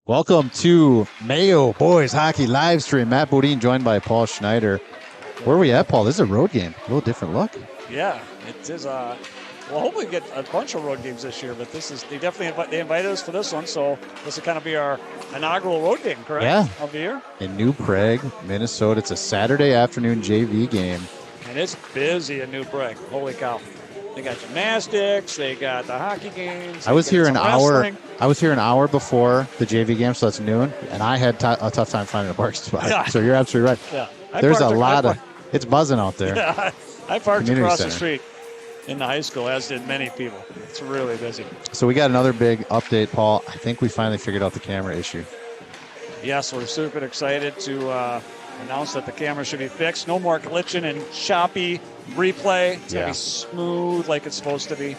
Welcome to Mayo Boys Hockey live stream. Matt Bodine joined by Paul Schneider. Where are we at, Paul? This is a road game. A little different look. Yeah, it is. Well, hopefully we get a bunch of road games this year, but they definitely invited us for this one, so this will kind of be our inaugural road game, correct? Yeah. Of the year. In New Prague, Minnesota. It's a Saturday afternoon JV game. And it's busy in New Prague. Holy cow. They got gymnastics, they got the hockey games. I was here an hour. Wrestling. I was here an hour before the JV game, so that's noon, and I had a tough time finding a parking spot. Yeah. So you're absolutely right. Yeah. There's a lot of. It's buzzing out there. Yeah, I parked Community across center. the street in the high school, as did many people. It's really busy. So we got another big update, Paul. I think we finally figured out the camera issue. Yes, we're super excited to announce that the camera should be fixed. No more glitching and choppy replay. It's going to be smooth like it's supposed to be.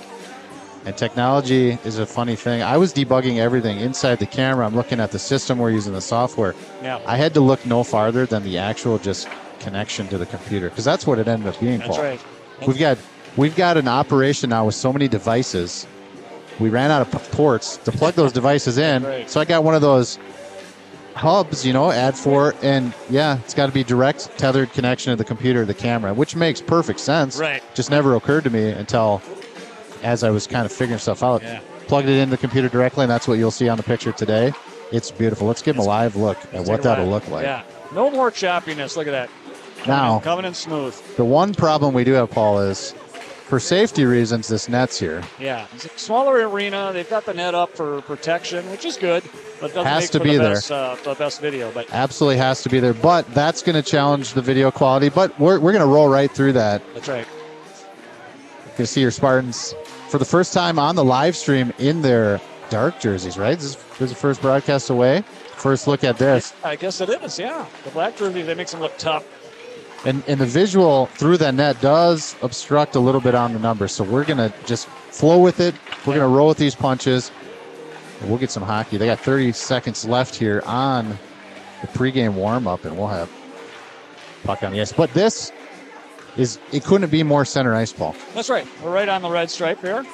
And technology is a funny thing. I was debugging everything inside the camera. I'm looking at the system we're using, the software. Yeah. I had to look no farther than the actual just connection to the computer, because that's what it ended up being, That's Paul. right. We've got an operation now with so many devices. We ran out of ports to plug those devices in. Right. So I got one of those hubs, add for, and yeah, it's got to be direct tethered connection to the computer, the camera, which makes perfect sense. Right. Just never occurred to me until as I was kind of figuring stuff out. Yeah. Plugged it in the computer directly, and that's what you'll see on the picture today. It's beautiful. Let's give them a live look at what that'll look like. Yeah. No more choppiness. Look at that. Now, Coming in smooth. the one problem we do have, Paul, is for safety reasons, this net's here. Yeah. It's a smaller arena. They've got the net up for protection, which is good. But it doesn't Has make to for be the there. best, the best video. But Absolutely has to be there, but that's going to challenge the video quality. But we're going to roll right through that. that's right. You can see your Spartans for the first time on the live stream in their dark jerseys, right? This is the first broadcast away. First look at this. I guess it is, yeah. The black jersey, that makes them look tough. And the visual through that net does obstruct a little bit on the numbers. So we're going to just flow with it. We're going to roll with these punches. And we'll get some hockey. They got 30 seconds left here on the pregame warm-up, and we'll have puck on the ice. But this is, it couldn't be more center ice, Paul. That's right. We're right on the red stripe here.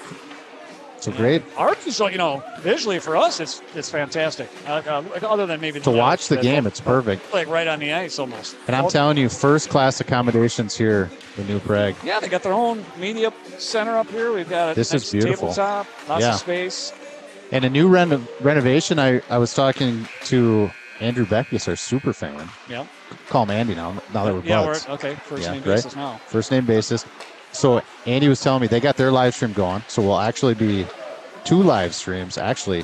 So great. Art visual, visually for us, it's fantastic. Other than maybe To watch the game, it's perfect. like right on the ice almost. And I'm telling you, first-class accommodations here in New Prague. Yeah, they got their own media center up here. We've got a This nice is beautiful. tabletop, lots Yeah. of space. And a new renovation, I was talking to Andrew Beckus, our super fan. Yeah. Call him Andy now that we're buds. we're okay. First Yeah, name right? basis now. First name basis. So Andy was telling me they got their live stream going. So we'll actually be 2 live streams. Actually,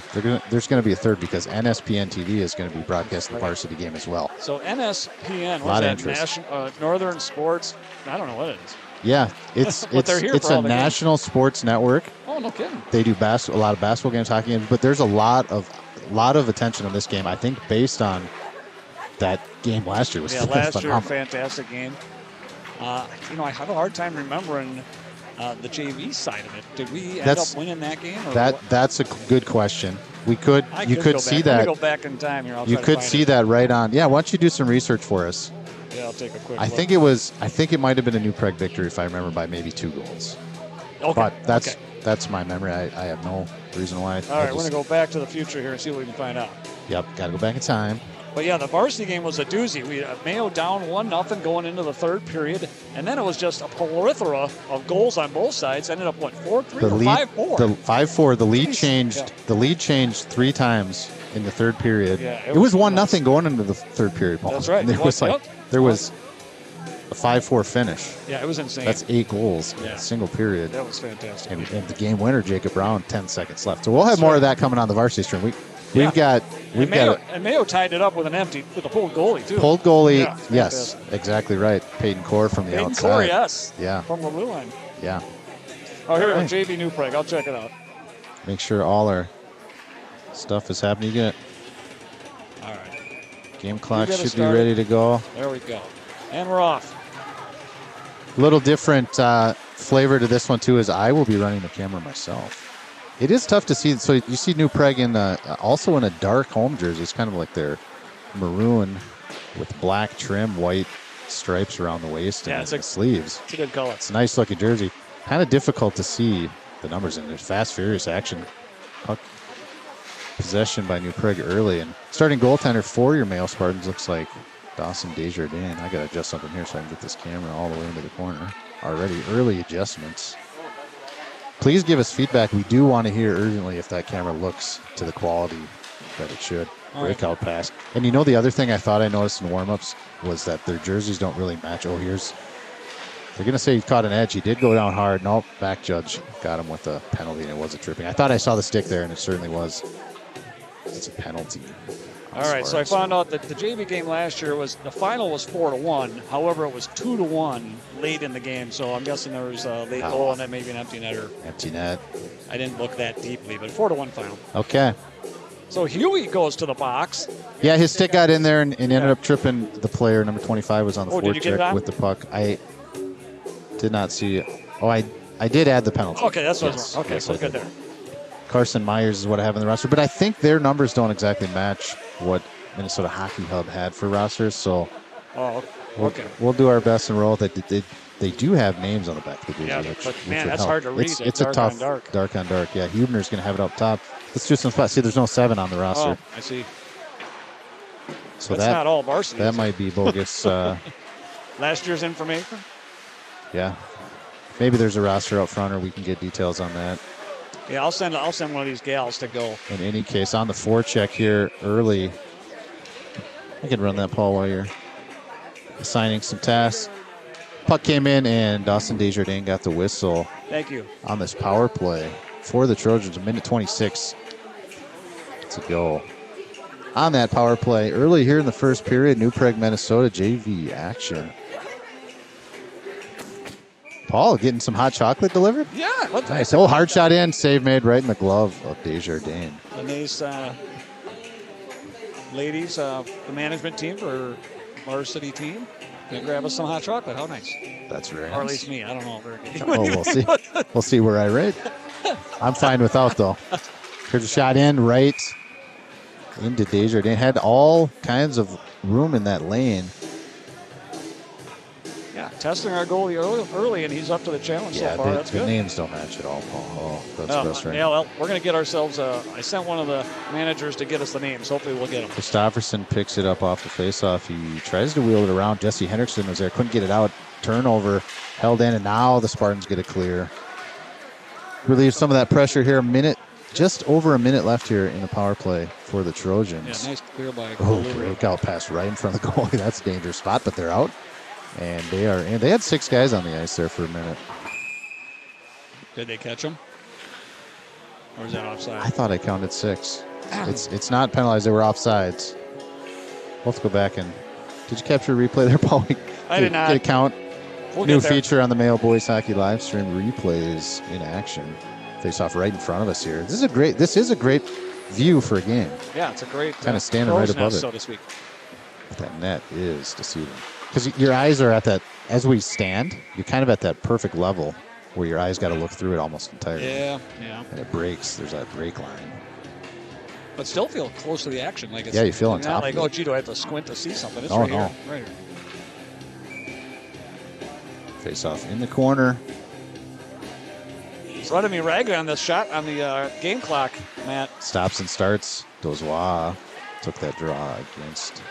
there's going to be a third because NSPN TV is going to be broadcasting the varsity game as well. So NSPN, Lot of what's that? interest. Northern Sports. I don't know what it is. Yeah, it's But they're here it's for a all the games. national sports network. Oh, no kidding. They do a lot of basketball games, hockey games, but there's a lot of attention on this game. I think based on that game last year was Yeah, last year, phenomenal. fantastic game. I have a hard time remembering the JV side of it. Did we end up winning that game? Or That's a good question. You could see Let that. me go back in time here. You could see that right on. Yeah, why don't you do some research for us? Yeah, I'll take a quick I look. think it might have been a New Prague victory if I remember by maybe 2 goals. Okay. But okay. that's my memory. I have no reason why. All right, we're going to go back to the future here and see what we can find out. Yep, got to go back in time. But yeah, the varsity game was a doozy. We Mayo down 1-0 going into the third period, and then it was just a plethora of goals on both sides. Ended up 4-3 or 5-4. The 5-4. The lead Jeez. changed. Yeah. The lead changed 3 times in the third period. Yeah, it was 1-0 nuts. going into the third period, Paul. That's right. And there was a 5-4 finish. Yeah, it was insane. That's 8 goals in Yeah. a single period. That was fantastic. And the game winner, Jacob Brown, 10 seconds left. So we'll have more of that coming on the varsity stream. We've got Mayo tied it up with a pulled goalie too. pulled goalie. Yeah, Yes, exactly right. Peyton Core from the Peyton outside. Core, yes. Yeah, From the blue line. yeah. Oh, here we Right. go. JV New Prague. I'll check it out. Make sure all our stuff is happening. You get All right. game clock get us should be started. ready to go. There we go. And we're off. Little different flavor to this one too, is I will be running the camera myself. It is tough to see. So you see New Prague also in a dark home jersey. It's kind of like their maroon with black trim, white stripes around the waist and the sleeves. It's a good color. It's a nice looking jersey. Kind of difficult to see the numbers in it. Fast, furious action. Puck possession by New Prague early. And starting goaltender for your Mayo Spartans looks like Dawson Desjardins. I got to adjust something here so I can get this camera all the way into the corner. Already early adjustments. Please give us feedback. We do want to hear urgently if that camera looks to the quality that it should. Breakout pass. And you know, the other thing I thought I noticed in warm-ups was that their jerseys don't really match. Oh, here's... They're going to say he caught an edge. He did go down hard. No, back judge got him with a penalty, and it was a tripping. I thought I saw the stick there, and it certainly was. It's a penalty. All right, so I found out that the JV game last year the final was 4-1. However, it was 2-1 late in the game. So I'm guessing there was a late goal and then maybe an empty netter. Empty net. I didn't look that deeply, but 4-1 final. Okay. So Huey goes to the box. Yeah, his stick got in there and ended up tripping the player. Number 25 was on the forecheck with the puck. I did not see. Oh, I did add the penalty. Okay, that's what I was wrong. Okay, so good there. Carson Myers is what I have in the roster, but I think their numbers don't exactly match what Minnesota Hockey Hub had for rosters. So we'll do our best and roll with it. They do have names on the back of the jersey. Yeah, but man, that's hard to read. It's a tough dark on dark. Yeah, Hubner's going to have it up top. Let's do some spots. See, there's no 7 on the roster. Oh, I see. So that's not all varsity. That might be bogus. Last year's information? Yeah. Maybe there's a roster out front, or we can get details on that. Yeah, I'll send one of these gals to go. In any case, on the forecheck here early, I can run that, Paul, while you're assigning some tasks. Puck came in, and Dawson Desjardins got the whistle. Thank you. On this power play for the Trojans, a minute 26 to go. On that power play, early here in the first period, New Prague, Minnesota, JV action. Paul getting some hot chocolate delivered? Yeah. Nice. Oh, hard shot in. Save made right in the glove of Desjardins. A nice ladies, the management team for varsity team. Gonna grab us some hot chocolate. How nice. That's very nice. Or at least me. I don't know. Oh, we'll see. We'll see where I rate. I'm fine without, though. Here's a shot in right into Desjardins. Had all kinds of room in that lane. Yeah, testing our goalie early, and he's up to the challenge so far. That's good. The names don't match at all, Paul. Oh, that's frustrating. Yeah, well, we're going to get ourselves I sent one of the managers to get us the names. Hopefully we'll get them. Christofferson picks it up off the faceoff. He tries to wheel it around. Jesse Henriksen was there. Couldn't get it out. Turnover. Held in, and now the Spartans get a clear. Relieve some of that pressure here. Just over a minute left here in the power play for the Trojans. Yeah, nice clear by breakout pass right in front of the goalie. That's a dangerous spot, but they're out. And they are in. They had 6 guys on the ice there for a minute. Did they catch them? Or is that offside? I thought I counted 6. It's not penalized. They were offsides. We'll have to go back and... Did you capture a replay there, Paul? I did not. Get a count. We'll New feature on the Mayo Boys Hockey live stream. Replays in action. Face off right in front of us here. This is a great view for a game. Yeah, it's a great... Kind of standing right above it. So to speak. But that net is deceiving. Because your eyes are at that, as we stand, you're kind of at that perfect level where your eyes got to look through it almost entirely. Yeah. And it breaks. There's that break line. But still feel close to the action. Like it's, you feel on top of it. Like, oh, gee, do I have to squint to see something? It's right here. Right here. Face off in the corner. It's letting me rag on this shot on the game clock, Matt. Stops and starts. Dozois took that draw against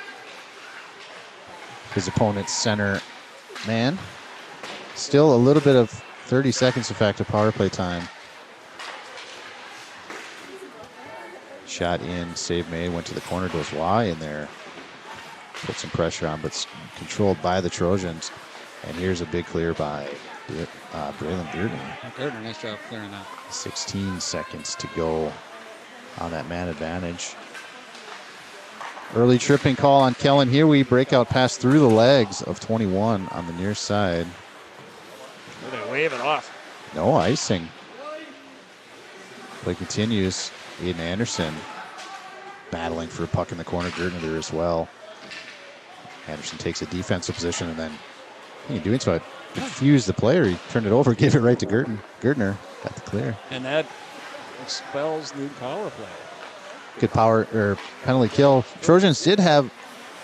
his opponent's center man. Still a little bit of 30 seconds effective power play time. Shot in, save made, went to the corner. Dozois in there. Put some pressure on, but controlled by the Trojans. And here's a big clear by Braylon Bearden. Bearden, nice job clearing that. 16 seconds to go on that man advantage. Early tripping call on Kellen. Here we breakout pass through the legs of 21 on the near side. They wave it off. No icing. Play continues. Aiden Anderson battling for a puck in the corner. Gertner there as well. Anderson takes a defensive position, and then in doing so, confused the player. He turned it over, gave it right to Gertner. Got the clear. And that expels the power play. Good power or penalty kill. Trojans did have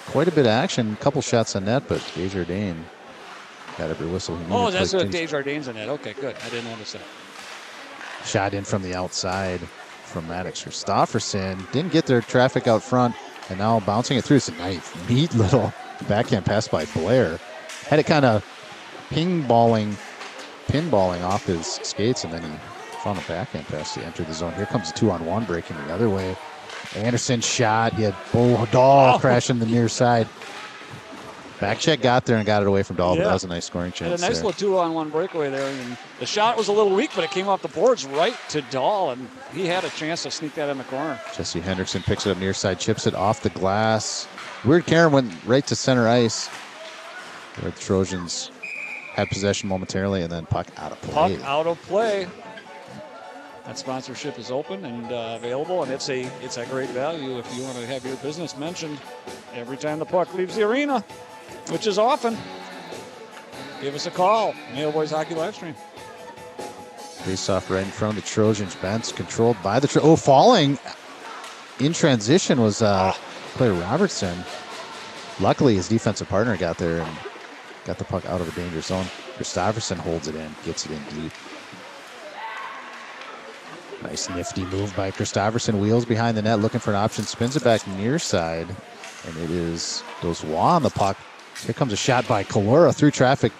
quite a bit of action, a couple shots on net, but Desjardins got every whistle he needed. Oh, that's what Desjardins on net. Okay, good. I didn't notice that. Shot in from the outside from Maddox. Christofferson didn't get their traffic out front, and now bouncing it through. It's a neat little backhand pass by Blair. Had it kind of pinballing off his skates, and then he found a backhand pass to enter the zone. Here comes a 2-on-1 breaking the other way. Anderson shot. He had Dahl crashing the near side. Back check got there and got it away from Dahl, but that was a nice scoring chance. Had a nice little 2-on-1 breakaway there. And the shot was a little weak, but it came off the boards right to Dahl, and he had a chance to sneak that in the corner. Jesse Hendrickson picks it up near side, chips it off the glass. Weird Karen went right to center ice, where the Trojans had possession momentarily, and then puck out of play. Puck out of play. That sponsorship is open and available, and it's a great value if you want to have your business mentioned every time the puck leaves the arena, which is often. Give us a call. Mayo Boys Hockey Livestream. Face off right in front of the Trojans. Benz controlled by the falling in transition was player Robertson. Luckily, his defensive partner got there and got the puck out of a danger zone. Christofferson holds it in, gets it in deep. Nice nifty move by Christofferson. Wheels behind the net, looking for an option. Spins it back near side, and it is Dozois on the puck. Here comes a shot by Kalora through traffic.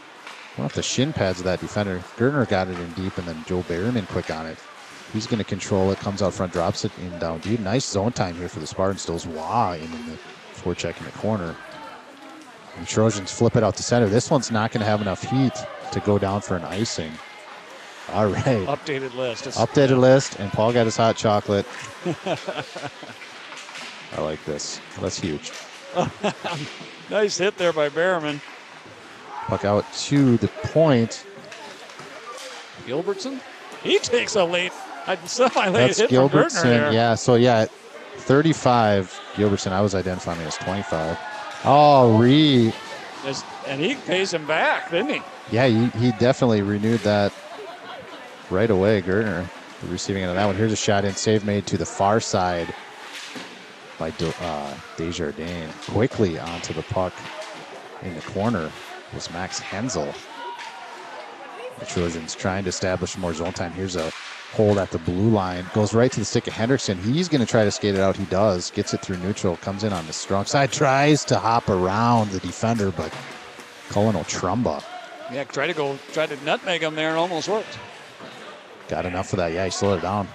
Went off the shin pads of that defender. Gertner got it in deep, and then Joe Berryman quick on it. He's going to control it. Comes out front, drops it in down deep. Nice zone time here for the Spartans. Dozois in the forecheck in the corner. And Trojans flip it out to center. This one's not going to have enough heat to go down for an icing. All right. Updated list. Updated list, and Paul got his hot chocolate. I like this. That's huge. Nice hit there by Berryman. Puck out to the point. Gilbertson. He takes a semi-late That's hit Gilbertson. from Gertner there. Yeah, so 35. Gilbertson, I was identifying as 25. Oh, And he pays him back, didn't he? Yeah, he definitely renewed that right away. Gertner, the receiving end of that one. Here's a shot in, save made to the far side by Desjardins. Quickly onto the puck in the corner was Max Hensel. The Trojans trying to establish more zone time. Here's a hold at the blue line. Goes right to the stick of Hendrickson. He's going to try to skate it out. He does. Gets it through neutral. Comes in on the strong side. Tries to hop around the defender, but Cullen Trumba. Yeah, tried to nutmeg him there and almost worked. Got enough of that. Yeah, he slowed it down.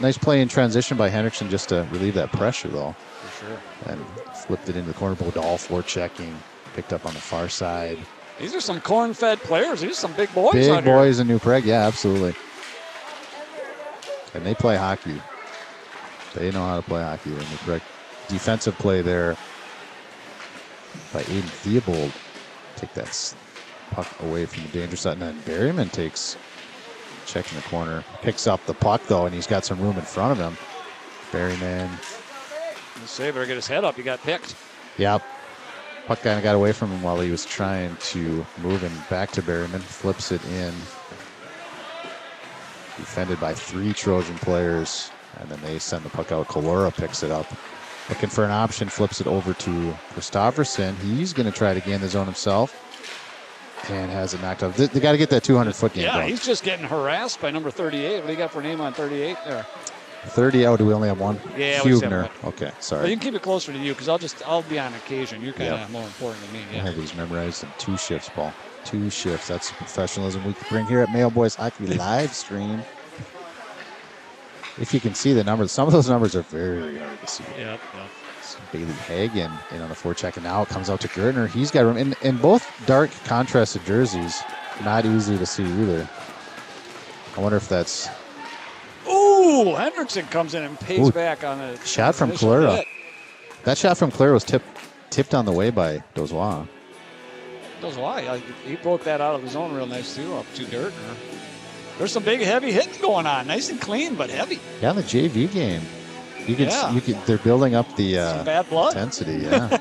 Nice play in transition by Hendrickson just to relieve that pressure, though. For sure. And flipped it into the corner. Bodal forechecking. Picked up on the far side. These are some corn-fed players. These are some big boys Big out here. boys in New Prague. Yeah, absolutely. And they play hockey. They know how to play hockey in New Prague. Defensive play there by Aiden Theobald. Take that puck away from the danger side. And then Berryman takes check in the corner. Picks up the puck, though, and he's got some room in front of him. Berryman. Better get his head up. He got picked. Yep. Puck kind of got away from him while he was trying to move him back to Berryman. Flips it in. Defended by 3 Trojan players. And then they send the puck out. Kalora picks it up. Looking for an option. Flips it over to Christofferson. He's going to try to gain the zone himself. And has it knocked off. They got to get that 200-foot game going. He's just getting harassed by number 38. What do you got for a name on 38 there? 30. Oh, do we only have one? Yeah, Hubner. Okay, sorry. Well, you can keep it closer to you because I'll be on occasion. You're kind of more important than me. Yeah. I have these memorized in 2 shifts, Paul. 2 shifts. That's the professionalism we bring here at Mayo Boys Hockey live stream. If you can see the numbers, some of those numbers are very hard to see. Yep. Bailey Hagan in on the forecheck, and now it comes out to Gertner. He's got room in both dark contrasted jerseys. Not easy to see either. I wonder if that's. Ooh, Hendrickson comes in and pays back on a shot from Clara. That shot from Clara was tipped on the way by Dozois. Dozois, he broke that out of the zone real nice too, up to Gertner. There's some big heavy hitting going on, nice and clean, but heavy. Yeah, the JV game. You can. They're building up the bad blood intensity. Yeah.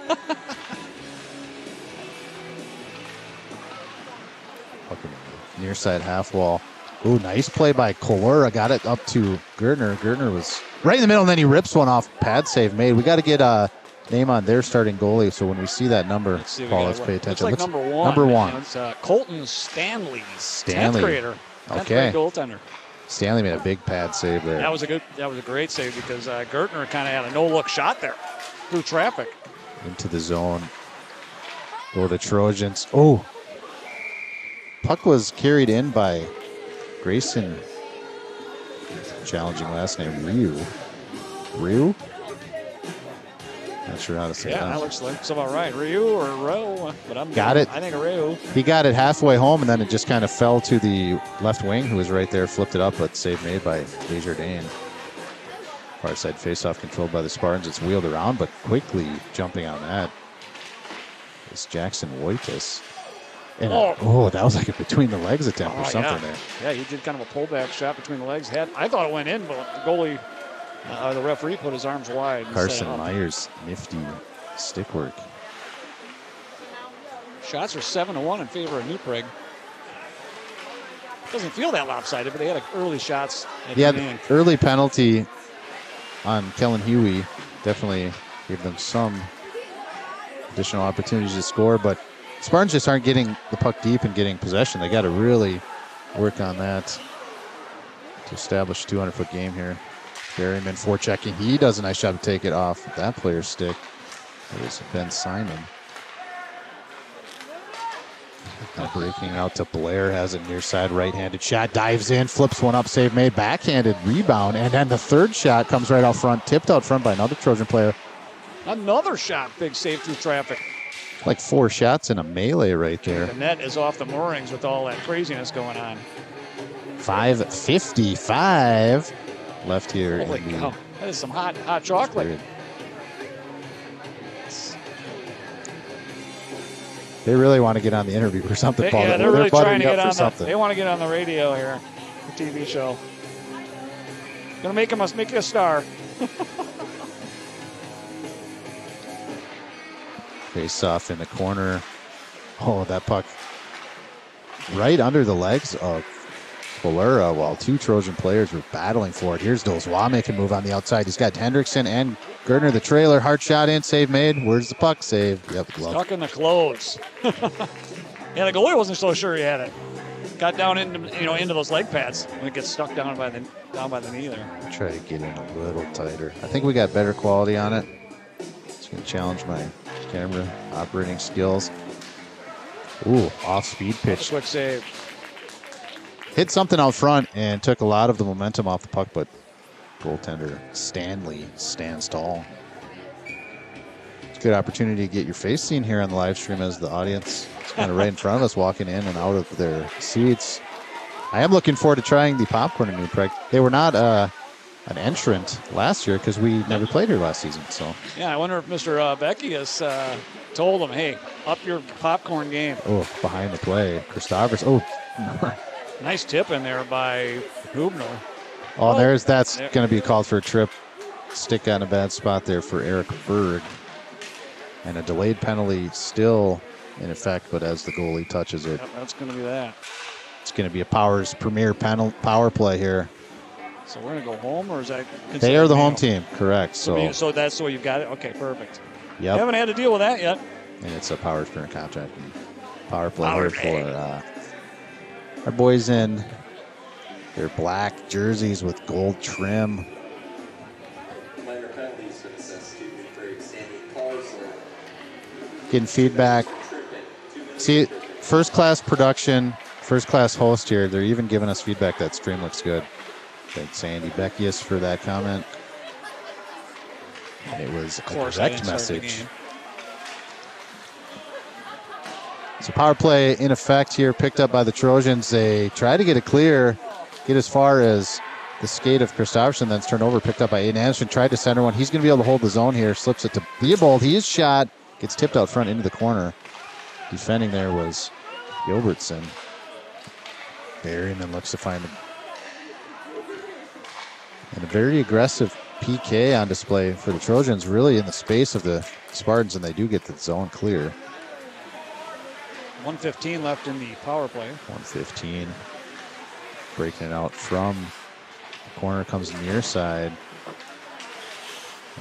Near side half wall. Ooh, nice play by Kalora. Got it up to Gertner. Gertner was right in the middle, and then he rips one off. Pad save made. We got to get a name on their starting goalie. So when we see that number, Paul, let's pay attention. Looks like number one. Number 1. It's Colton Stanley. 10th grader. 10th okay. grade goaltender. Stanley made a big pad save there. That was a great save because Gertner kind of had a no-look shot there through traffic. Into the zone. Go the Trojans. Oh, puck was carried in by Grayson. Challenging last name, Ryu? Not sure how to say that. Yeah, that looks like it's about right. Ryu or Ro, but I think Ryu. He got it halfway home, and then it just kind of fell to the left wing, who was right there, flipped it up, but save made by Desjardins. Far side faceoff controlled by the Spartans. It's wheeled around, but quickly jumping on that is Jackson Wojtas. And that was like a between the legs attempt or something there. Yeah, he did kind of a pullback shot between the legs. I thought it went in, but the goalie, the referee put his arms wide. Carson Myers, nifty stick work. Shots are 7-1 in favor of New Prague. Doesn't feel that lopsided, but they had early shots. The early penalty on Kellen Huey definitely gave them some additional opportunities to score, but Spartans just aren't getting the puck deep and getting possession. They got to really work on that to establish a 200-foot game here. Berryman forechecking. He does a nice job to take it off that player's stick. There's Ben Simon. Now breaking out to Blair, has a near side right-handed shot, dives in, flips one up, save made, backhanded rebound, and then the third shot comes right out front, tipped out front by another Trojan player. Another shot, big save through traffic. Like 4 shots in a melee right there. The net is off the moorings with all that craziness going on. 5:55 left here. Holy cow. That is some hot chocolate. Period. They really want to get on the interview or something, Paul. Yeah, they're really trying to get on something. They want to get on the radio here, the TV show. Gonna make you a star. Face off in the corner. Oh, that puck right under the legs of Bolera while 2 Trojan players were battling for it. Here's Dozwa making a move on the outside. He's got Hendrickson and Gertner, the trailer. Hard shot in, save made. Where's the puck? Save. Yep, glove. Stuck in the clothes. Yeah, the goalie wasn't so sure he had it. Got down into those leg pads when it gets stuck down by the knee there. Try to get in a little tighter. I think we got better quality on it. It's going to challenge my camera operating skills. Ooh, off-speed pitch. Quick save. Hit something out front and took a lot of the momentum off the puck, but goaltender Stanley stands tall. It's a good opportunity to get your face seen here on the live stream as the audience is kind of right in front of us, walking in and out of their seats. I am looking forward to trying the popcorn in New Prague. They were not an entrant last year because we never played here last season. So yeah, I wonder if Mr. Becky has told them, hey, up your popcorn game. Oh, behind the play, Christophers. Oh, nice tip in there by Hubner. Oh, that's going to be called for a trip. Stick on a bad spot there for Eric Berg. And a delayed penalty still in effect, but as the goalie touches it. Yep, that's going to be that. It's going to be a Powers premier power play here. So we're going to go home, or is that? They are the home team, correct. So that's the way you've got it? Okay, perfect. Yep. You haven't had to deal with that yet. And it's a Powers current contract. Power play here for our boys in their black jerseys with gold trim. Getting feedback. See, first class production, first class host here. They're even giving us feedback that stream looks good. Thanks, Sandy Beckius, for that comment. And it was a correct message. So power play in effect here, picked up by the Trojans. They try to get it clear, get as far as the skate of Christopherson, then it's turned over, picked up by Aiden Anderson, tried to center one. He's going to be able to hold the zone here, slips it to Theobald. He is shot, gets tipped out front into the corner. Defending there was Gilbertson. Berryman looks to find him. And a very aggressive PK on display for the Trojans, really in the space of the Spartans, and they do get the zone clear. 1:15 left in the power play. 1:15. Breaking it out from the corner, comes near side.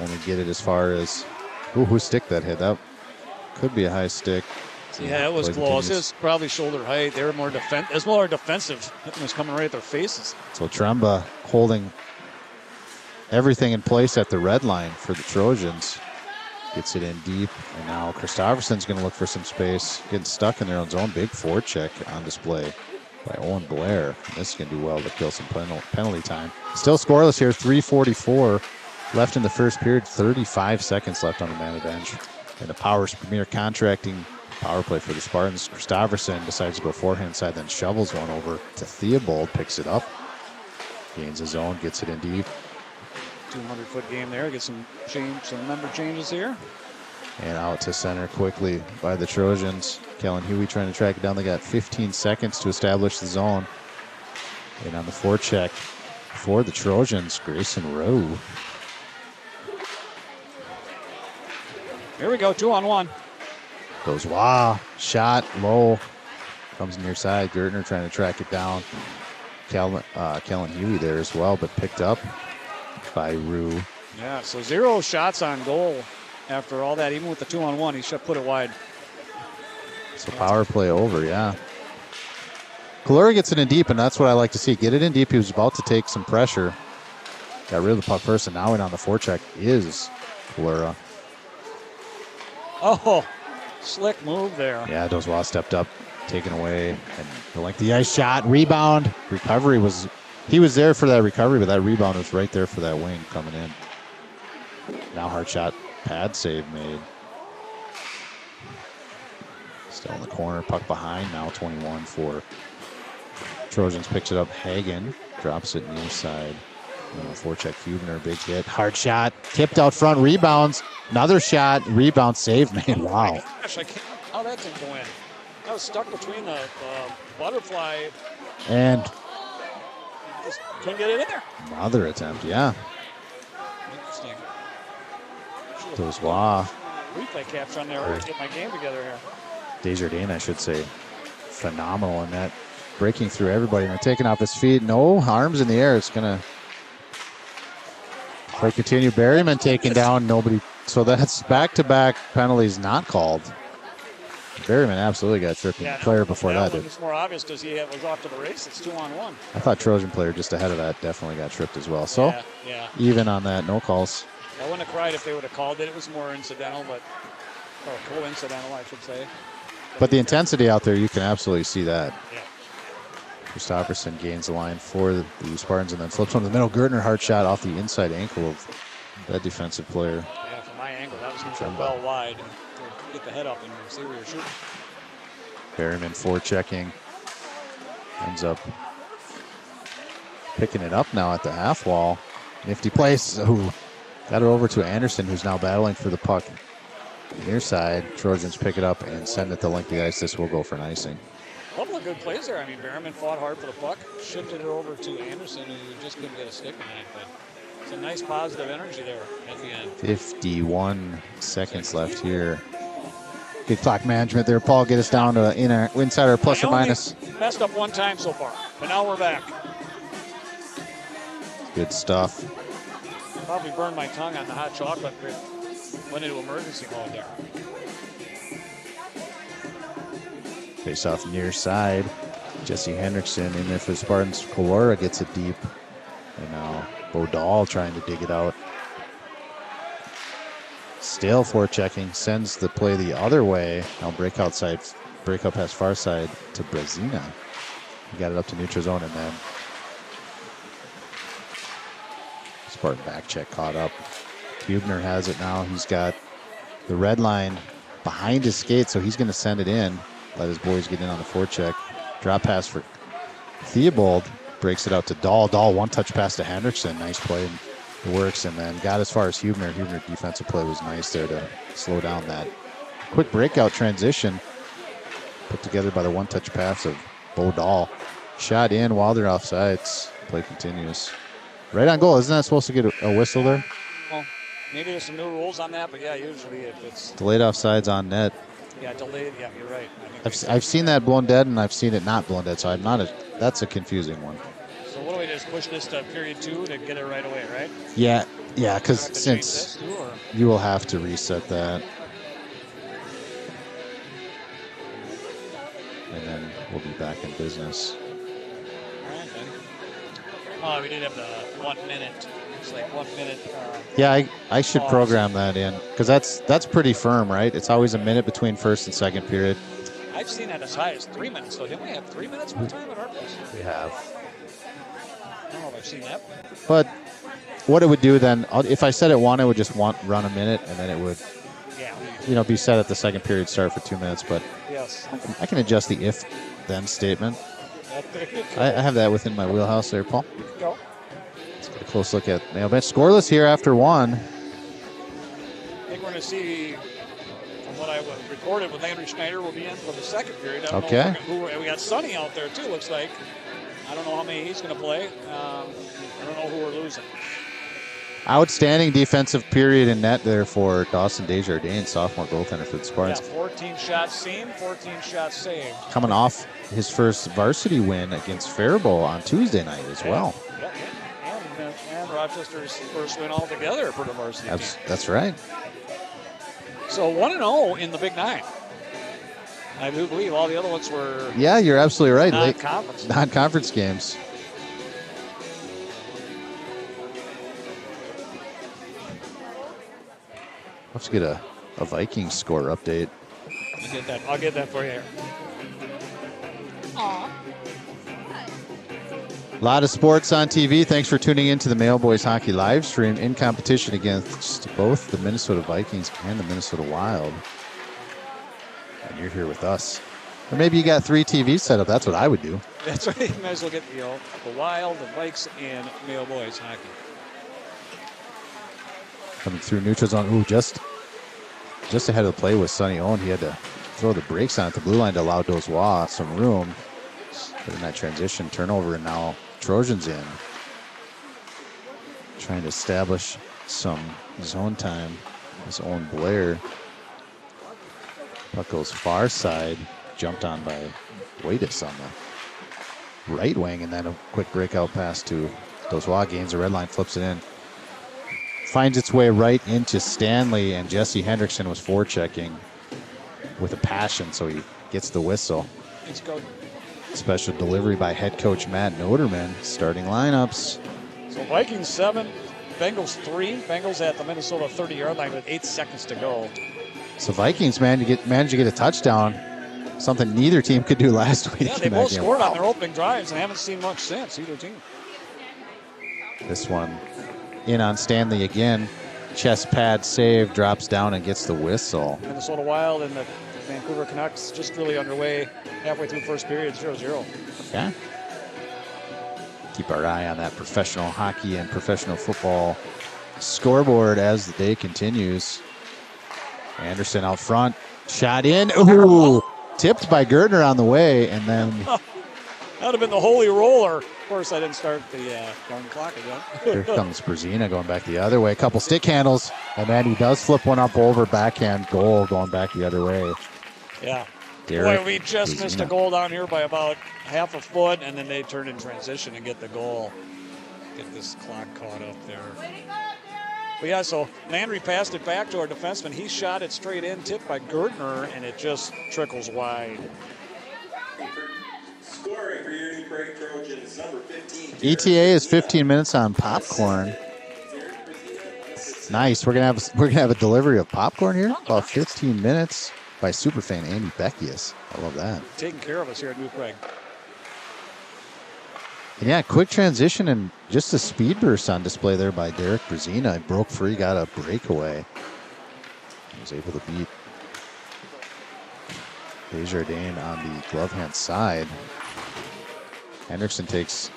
Only get it as far as, whose stick that hit. That could be a high stick. It's Yeah, it was play close. continues. It was probably shoulder height. They were more defensive. It was more defensive. It was coming right at their faces. So Tremba holding everything in place at the red line for the Trojans. Gets it in deep, and now Kristofferson's going to look for some space. Getting stuck in their own zone. Big forecheck on display by Owen Blair. This is going to do well to kill some penalty time. Still scoreless here. 3:44 left in the first period. 35 seconds left on the man bench. And the Powers Premier Contracting power play for the Spartans. Kristofferson decides to go forehand side, then shovels one over to Theobald. Picks it up. Gains his own. Gets it in deep. 200-foot game there. Get some number changes here. And out to center quickly by the Trojans. Kellen Huey trying to track it down. They got 15 seconds to establish the zone. And on the forecheck for the Trojans, Grayson Rowe. Here we go, 2-on-1. Goes shot low. Comes near side. Gertner trying to track it down. Kellen Huey there as well, but picked up by Rue. Yeah, so 0 shots on goal after all that. Even with the 2-on-1, he should put it wide. So power play over, yeah. Kalura gets it in deep, and that's what I like to see. Get it in deep. He was about to take some pressure. Got rid of the puck first, and now in on the forecheck is Kalura. Oh, slick move there. Yeah, Dozois stepped up, taken away, and the length of the ice shot, rebound, recovery was. He was there for that recovery, but that rebound was right there for that wing coming in. Now hard shot, pad save made. Still in the corner, puck behind. Now 21 for Trojans. Picks it up. Hagen drops it near side. Forecheck Hubner, big hit. Hard shot, tipped out front, rebounds. Another shot, rebound, save made. Wow. Gosh, I can't. How that didn't go in? I was stuck between the butterfly and just couldn't get it in there. Another attempt, yeah. Interesting. Dozois. Replay capture on there. Or get my game together here. Desjardins, I should say. Phenomenal in that. Breaking through everybody. And taking off his feet. No arms in the air. It's going to play continue. Berryman taken down. Nobody. So that's back-to-back penalties not called. Berryman absolutely got tripped. Yeah, Player before that did. It's more obvious because he was off to the race. It's 2-on-1. I thought Trojan player just ahead of that definitely got tripped as well. So yeah. Even on that, no calls. I wouldn't have cried if they would have called it. It was more incidental, or coincidental, I should say. But the intensity out there, you can absolutely see that. Yeah. Kristofferson gains the line for the Spartans and then flips one to the middle. Gertner hard shot off the inside ankle of that defensive player. Yeah, from my angle, that was going to go well wide. Get the head up and see where you're shooting. Berryman forechecking. Ends up picking it up now at the half wall. Nifty place. Ooh. Got it over to Anderson, who's now battling for the puck. Near side, Trojans pick it up and send it to length the ice. This will go for an icing. A couple of good plays there. I mean, Berryman fought hard for the puck, shifted it over to Anderson, who just couldn't get a stick in it. But it's a nice positive energy there at the end. 51 seconds left here. Good clock management there, Paul. Get us down to inside our plus or minus. Messed up one time so far, but now we're back. Good stuff. Probably burned my tongue on the hot chocolate. Went into emergency mode there. Face off near side. Jesse Hendrickson in there for the Spartans. Kalora gets it deep. And now Bodal trying to dig it out. Still forechecking. Sends the play the other way. Now break up past far side to Brezina. He got it up to neutral zone and then Spartan back check caught up. Hubner has it now. He's got the red line behind his skate, so he's going to send it in. Let his boys get in on the forecheck. Drop pass for Theobald. Breaks it out to Dahl. Dahl, one-touch pass to Hendrickson. Nice play. It works, and then got as far as Hubner. Hubner defensive play was nice there to slow down that quick breakout transition put together by the one-touch pass of Bo Dahl. Shot in while they're offsides. Play continues. Right on goal. Isn't that supposed to get a whistle there? Well, maybe there's some new rules on that, but yeah, usually if it's delayed offsides on net. Yeah, delayed. Yeah, you're right. I've seen that blown dead, and I've seen it not blown dead. So that's a confusing one. So what do we just push this to period 2 to get it right away, right? Yeah, because since you will have to reset that. we'll be back in business. All right, then. Oh, we did have the 1 minute. It's like 1 minute. Yeah, I should pause. program that in because that's pretty firm, right? It's always a minute between first and second period. I've seen that as high as 3 minutes. So didn't we have 3 minutes one time at our place? We have. I don't know if I've seen that. But what it would do then, if I set it 1, it would just run a minute, and then it would, be set at the second period start for 2 minutes. But yes, I can adjust the if-then statement. I have that within my wheelhouse there, Paul. Go. Let's get a close look at Mayo bench. Scoreless here after 1. I think we're going to see, from what I recorded, with Landry Schneider will be in for the second period. I don't know we got Sonny out there too, looks like. I don't know how many he's going to play. I don't know who we're losing. Outstanding defensive period in net there for Dawson Desjardins, sophomore goaltender for the Spartans. Yeah, 14 shots seen, 14 shots saved. Coming off his first varsity win against Faribault on Tuesday night as well. Yeah. And Rochester's first win altogether for the varsity team. That's right. So 1-0 in the Big Nine. I do believe all the other ones were. Yeah, you're absolutely right. Non-conference. Non-conference games. Let's get a Vikings score update. I'll get that for you here. Aw. A lot of sports on TV. Thanks for tuning in to the Mayo Boys Hockey live stream in competition against both the Minnesota Vikings and the Minnesota Wild. And you're here with us. Or maybe you got 3 TVs set up. That's what I would do. That's right. You might as well get the Wild, the Vikes, and Mayo Boys Hockey. Coming through neutral zone. Ooh, just ahead of the play with Sonny Owen. He had to throw the brakes on at the blue line to allow Dozois some room. But in that transition, turnover, and now Trojans in. Trying to establish some zone time. His own Blair. Puck goes far side. Jumped on by Waittis on the right wing. And then a quick breakout pass to Dozois. Gains the red line, flips it in. Finds its way right into Stanley, and Jesse Hendrickson was forechecking with a passion, so he gets the whistle. Let's go. Special delivery by head coach Matt Noterman. Starting lineups. So Vikings 7, Bengals 3. Bengals at the Minnesota 30-yard line with 8 seconds to go. So Vikings managed to get a touchdown, something neither team could do last week. Yeah, they both scored on their opening drives and haven't seen much since, either team. This one in on Stanley again. Chest pad save, drops down and gets the whistle. Minnesota Wild and the Vancouver Canucks just really underway halfway through first period, 0-0. Okay. Keep our eye on that professional hockey and professional football scoreboard as the day continues. Anderson out front, shot in. Ooh, tipped by Gerdner on the way, and then that would have been the holy roller. Of course, I didn't start the darn clock again. Here comes Brzezina going back the other way. A couple stick handles, and then he does flip one up over, backhand goal going back the other way. Yeah. Derek Boy, we just Brzezina. missed a goal down here by about half a foot, and then they turned in transition and get the goal. Get this clock caught up there. But yeah, so Landry passed it back to our defenseman. He shot it straight in, tipped by Gerdner, and it just trickles wide. Scoring for your New Prague Trojans, number 15. ETA is 15 minutes on popcorn. Nice. We're gonna have a delivery of popcorn here. About 15 minutes by superfan Amy Beckius. I love that. Taking care of us here at New Prague. And yeah, quick transition and just a speed burst on display there by Derek Brzezina. Broke free, got a breakaway. He was able to beat Desjardins on the glove hand side. Hendrickson takes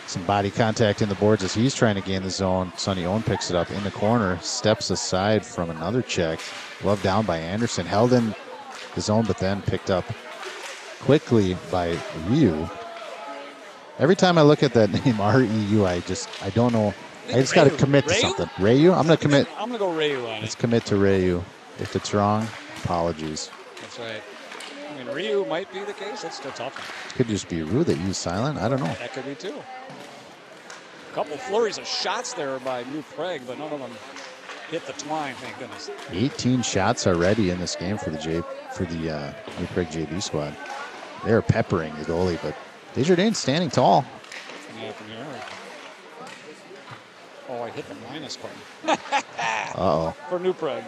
some body contact in the boards as he's trying to gain the zone. Sonny Owen picks it up in the corner, steps aside from another check. Glove down by Anderson, held in the zone, but then picked up quickly by Ryu. Every time I look at that name, R-E-U, I don't know. I just got to commit to something. Rayu? I'm going to commit. I'm going to go Rayu on it. Let's commit to Rayu. If it's wrong, apologies. That's right. I mean, Ryu might be the case. That's a tough one. Could just be Ryu that used silent. I don't know. That could be too. A couple flurries of shots there by New Prague, but none of them hit the twine, thank goodness. 18 shots already in this game for the New Prague JV squad. They're peppering the goalie, but Desjardins standing tall. Yeah, from here. Oh, I hit the minus button. Uh-oh. For New Prague.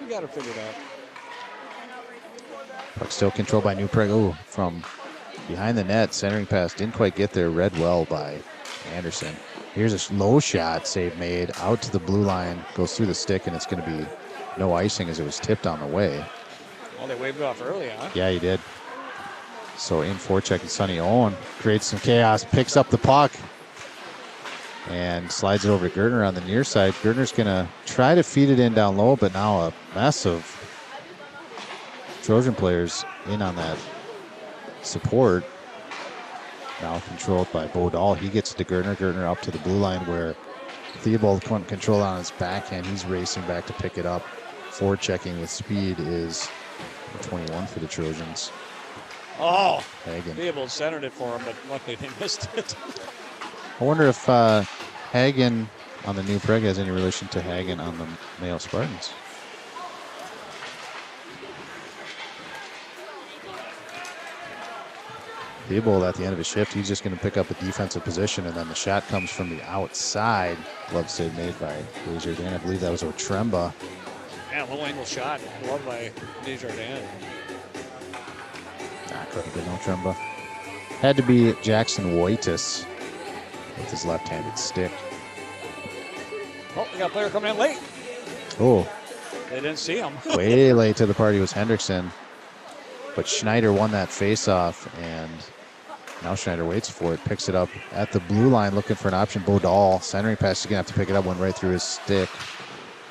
We got to figure it out. Puck still controlled by New Prague. Oh, from behind the net, centering pass. Didn't quite get there. Read well by Anderson. Here's a low shot. Save made. Out to the blue line. Goes through the stick, and it's going to be no icing as it was tipped on the way. Oh, they waved it off early, huh? Yeah, he did. So in forecheck and Sonny Owen creates some chaos. Picks up the puck. And slides it over to Gertner on the near side. Gertner's going to try to feed it in down low, but now a mess of Trojan players in on that support. Now controlled by Bodal. He gets to Gertner. Gertner up to the blue line where Theobald couldn't control on his backhand. He's racing back to pick it up. Forward checking with speed is 21 for the Trojans. Oh, Hagen. Theobald centered it for him, but luckily they missed it. I wonder if Hagen on the New Prague has any relation to Hagen on the Mayo Spartans. Theobald at the end of his shift, he's just going to pick up a defensive position, and then the shot comes from the outside. Glove save made by Desjardins. I believe that was Otremba. Yeah, low angle shot. Glove by Desjardins. Couldn't have been Otremba. Had to be Jackson Wojtus with his left-handed stick. Oh, we got a player coming in late. Oh, They didn't see him. way late to the party was Hendrickson. But Schneider won that face-off, and now Schneider waits for it, picks it up at the blue line, looking for an option. Bodal, centering pass, he's going to have to pick it up, went right through his stick.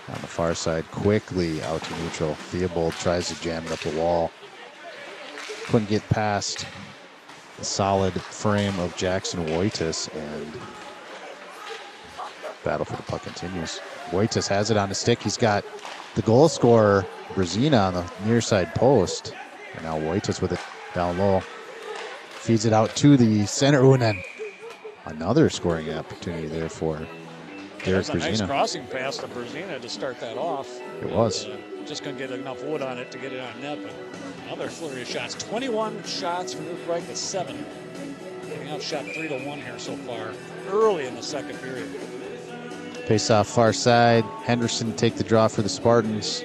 On the far side, quickly out to neutral. Theobald tries to jam it up the wall. Couldn't get past the solid frame of Jackson Wojtus, and battle for the puck continues. Wojtus has it on the stick. He's got the goal scorer, Brzezina, on the near side post. And now Wojtus with it down low. Feeds it out to the center. Ooh, and then another scoring opportunity there for Derek Brzezina. Nice Brzezina. crossing pass to Brzezina to start that off. It was. Just couldn't get enough wood on it to get it on net, but another flurry of shots. 21 shots for New Prague to 7. Getting outshot 3-1 here so far, early in the second period. Face off far side. Henderson take the draw for the Spartans.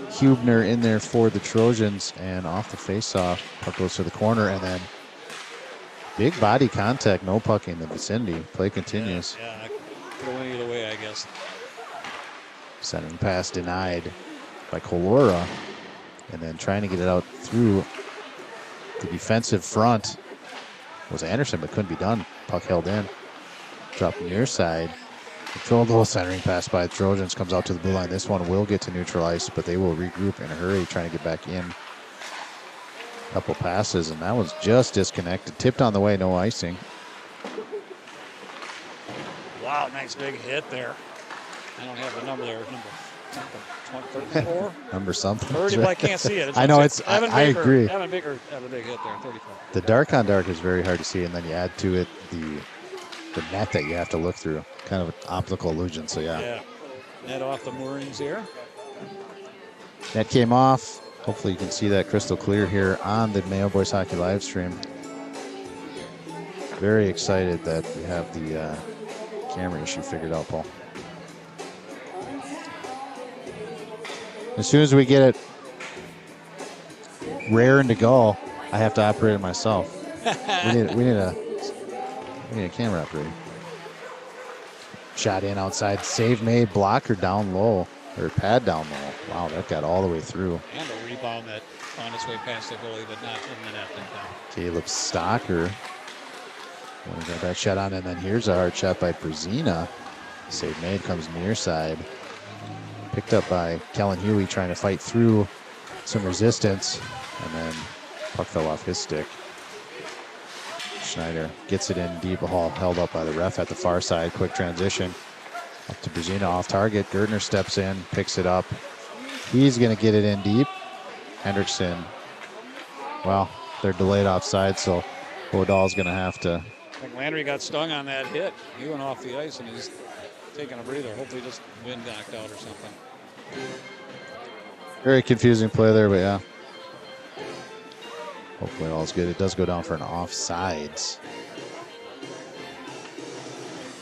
Hubner in there for the Trojans, and off the face-off, puck goes to the corner, and then big body contact, no puck in the vicinity. Play continues. Yeah, could have went either way, I guess. Sending pass denied by Colora, and then trying to get it out through the defensive front was Anderson, but couldn't be done. Puck held in. Dropped near side. Controlled little centering pass by the Trojans, comes out to the blue line. This one will get to neutral ice, but they will regroup in a hurry, trying to get back in. Couple passes, and that was just disconnected. Tipped on the way, no icing. Wow, nice big hit there. I don't have the number there. Number 34? Number something. 30, but I can't see it. I know, it's. I agree. Evan Baker had a big hit there, 34. The dark on dark is very hard to see, and then you add to it the net that you have to look through. Kind of an optical illusion, so yeah. Yeah, net off the moorings here. Net came off. Hopefully you can see that crystal clear here on the Mayo Boys Hockey live stream. Very excited that we have the camera issue figured out, Paul. As soon as we get it raring to go, I have to operate it myself. we need a camera operator. Shot in outside, save made, blocker down low, or pad down low. Wow, that got all the way through. And a rebound that found its way past the goalie, but not in the net. Caleb Stocker. Got that shot on, and then here's a hard shot by Brzezina. Save made, comes near side. Picked up by Kellen Huey, trying to fight through some resistance, and then puck fell off his stick. Schneider gets it in deep, held up by the ref at the far side. Quick transition up to Brzezina, off target. Gertner steps in, picks it up. He's going to get it in deep. Hendrickson, well, they're delayed offside, so Bodal's going to have to. I think Landry got stung on that hit. He went off the ice, and he's taking a breather. Hopefully just wind knocked out or something. Very confusing play there, but yeah. Hopefully all's good. It does go down for an offsides.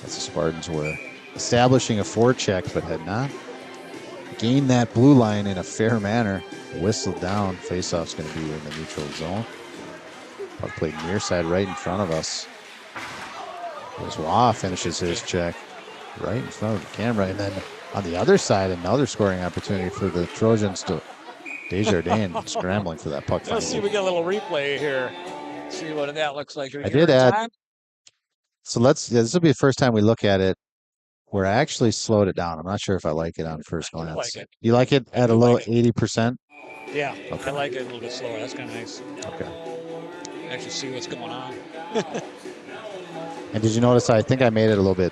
As the Spartans were establishing a forecheck, but had not gained that blue line in a fair manner. Whistled down. Faceoff's going to be in the neutral zone. Puck played near side right in front of us. As Waugh finishes his check right in front of the camera. And then on the other side, another scoring opportunity for the Trojans to Desjardins scrambling for that puck. Let's see if we get a little replay here. See what that looks like. I did add. Time? So this will be the first time we look at it where I actually slowed it down. I'm not sure if I like it on first glance. Like it. You like it at a low 80%? Yeah, okay. I like it a little bit slower. That's kind of nice. Okay. Actually see what's going on. And did you notice I think I made it a little bit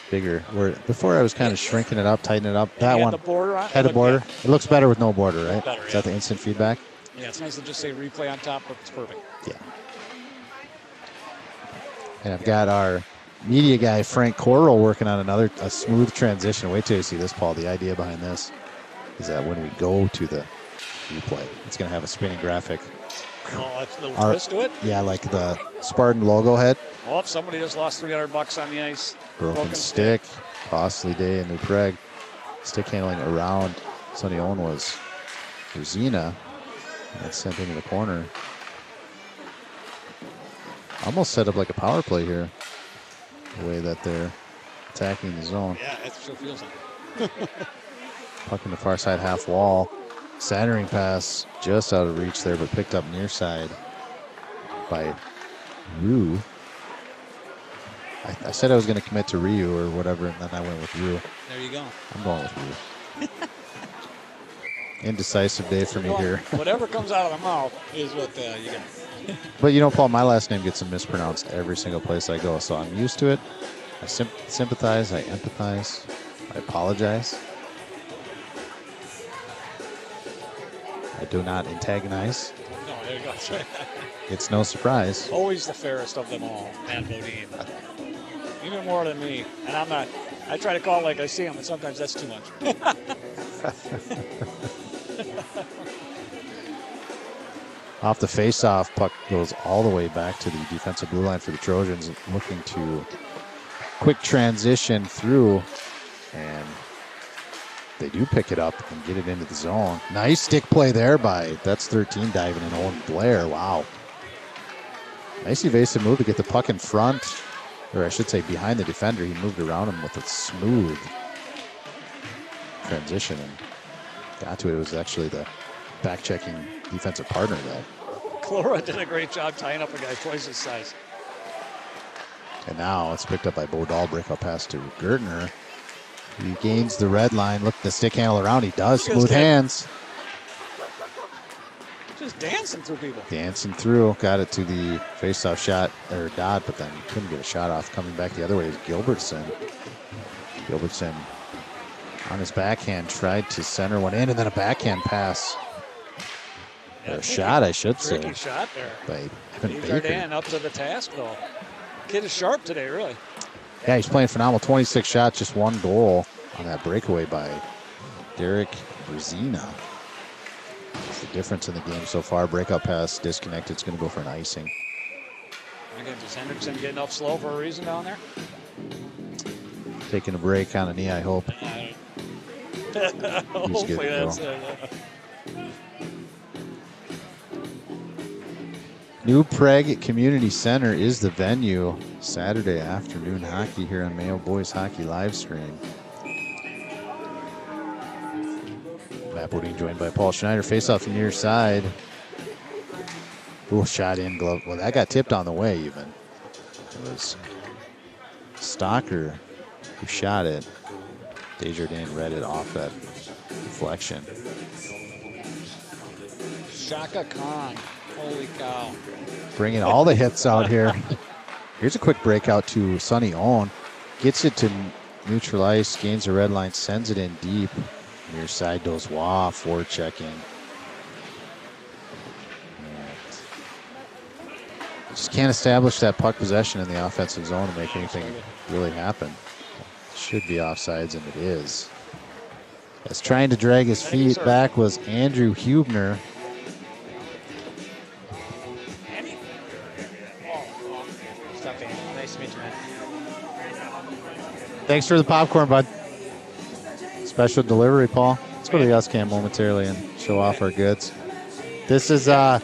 bigger? Where before I was kind of shrinking it up, tightening it up. That one the border on, had a border. Yeah. It looks better with no border, right? Better, Is that the instant feedback? Yeah, it's nice to just say replay on top, but it's perfect. Yeah. And I've got our media guy, Frank Corral, working on a smooth transition. Wait till you see this, Paul. The idea behind this is that when we go to the replay, it's going to have a spinning graphic. Oh, that's a little twist to it? Yeah, like the Spartan logo head. Oh, somebody just lost $300 on the ice. Broken stick. Costly day in New Prague. Stick handling around Sonny Owen was Rosina. That's sent into the corner. Almost set up like a power play here. The way that they're attacking the zone. Yeah, it sure feels like it. Puck in the far side half wall. Centering pass just out of reach there, but picked up near side by Rue. I said I was going to commit to Ryu or whatever, and then I went with Rue. There you go. I'm going with Rue. Indecisive day for me here. Whatever comes out of the mouth is what you get. But you know, Paul, my last name gets mispronounced every single place I go, so I'm used to it. I sympathize, I empathize, I apologize. I do not antagonize. No, there you go. That's right. It's no surprise. Always the fairest of them all, Matt Bodine. Even more than me. And I'm not, I try to call like I see him, and sometimes that's too much. Off the face-off, puck goes all the way back to the defensive blue line for the Trojans, looking to quick transition through, and they do pick it up and get it into the zone. Nice stick play there that's 13 diving in Owen Blair. Wow. Nice evasive move to get the puck in front, or I should say behind the defender. He moved around him with a smooth transition and got to it. It was actually the back-checking defensive partner that. Clora did a great job tying up a guy twice his size. And now it's picked up by Bodal. Breakout pass to Gertner. He gains the red line. Look at the stick handle around. He does. Smooth hands. Just dancing through people. Dancing through. Got it to the face-off shot, or dot, but then couldn't get a shot off. Coming back the other way is Gilbertson. Gilbertson on his backhand tried to center one in, and then a backhand pass. Yeah, a shot, I should say. Tricky shot there. By Evan Baker. Desjardins up to the task, though. Kid is sharp today, really. Yeah, he's playing phenomenal. 26 shots, just one goal on that breakaway by Derek Rosina. That's the difference in the game so far. Breakout pass disconnected. It's going to go for an icing. Again, is Hendrickson getting up slow for a reason down there? Taking a break on a knee, I hope. Hopefully that's it. New Prague Community Center is the venue. Saturday afternoon hockey here on Mayo Boys Hockey live stream. Matt Bodine joined by Paul Schneider. Face off the near side. Ooh, shot in glove. Well, that got tipped on the way even. It was Stalker who shot it. Desjardins read it off that deflection. Shaka Khan. Holy cow. Bringing all the hits out here. Here's a quick breakout to Sonny Owen. Gets it to neutral ice, gains the red line, sends it in deep. Near side goes Waugh, forward checking. Just can't establish that puck possession in the offensive zone to make anything really happen. Should be offsides, and it is. As trying to drag his feet back was Andrew Hubner. Thanks for the popcorn, bud. Special delivery, Paul. Let's go to the S-Cam momentarily and show off our goods. This is, I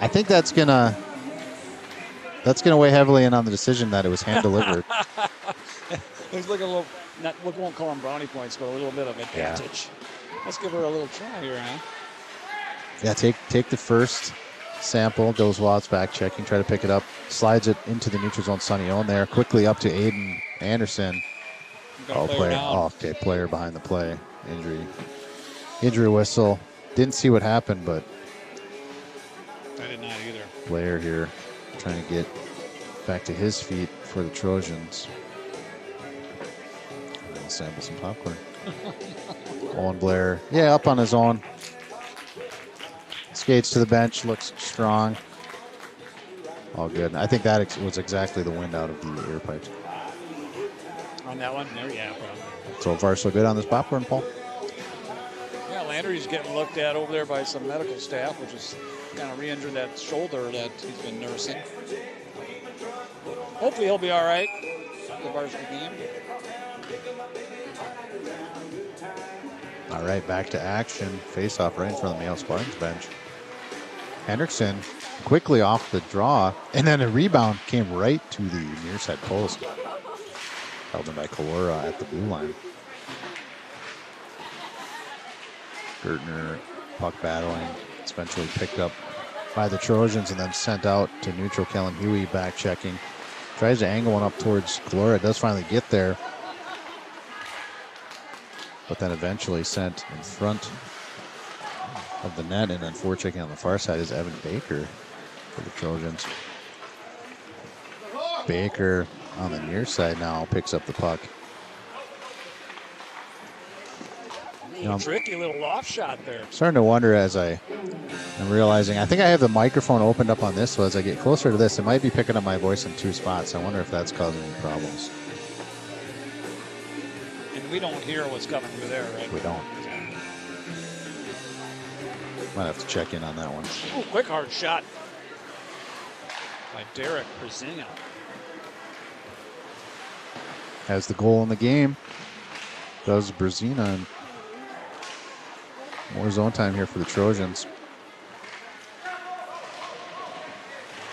think that's gonna weigh heavily in on the decision that it was hand delivered. There's like a little, we won't call them brownie points, but a little bit of advantage. Let's give her a little try here, huh? Yeah, take the first sample. Goes Watts back checking, try to pick it up, slides it into the neutral zone. Sonny Owen there, quickly up to Aiden Anderson. Player behind the play. Injury whistle. Didn't see what happened, but I did not either. Player here trying to get back to his feet for the Trojans. I'll sample some popcorn. Owen Blair, up on his own. Skates to the bench, looks strong. All good. I think that was exactly the wind out of the air pipes. On that one? No, yeah, probably. So far, so good on this popcorn, Paul. Yeah, Landry's getting looked at over there by some medical staff, which is kind of re-injured that shoulder that he's been nursing. Hopefully he'll be all right for the varsity game. All right, back to action. Face-off right in front of the Mayo Spartans bench. Hendrickson quickly off the draw, and then a rebound came right to the near side post. Held in by Kalora at the blue line. Gertner, puck battling. It's eventually picked up by the Trojans and then sent out to neutral. Kellen Huey back checking. Tries to angle one up towards Kalora. Does finally get there. But then eventually sent in front of the net, and then forechecking on the far side is Evan Baker for the Trojans. Baker on the near side now picks up the puck. Tricky little off shot there. Starting to wonder as I'm realizing, I think I have the microphone opened up on this, so as I get closer to this, it might be picking up my voice in two spots. I wonder if that's causing any problems. And we don't hear what's coming through there, right? We don't. Might have to check in on that one. Ooh, quick hard shot by Derek Brezina. Has the goal in the game. Does Brezina. And more zone time here for the Trojans.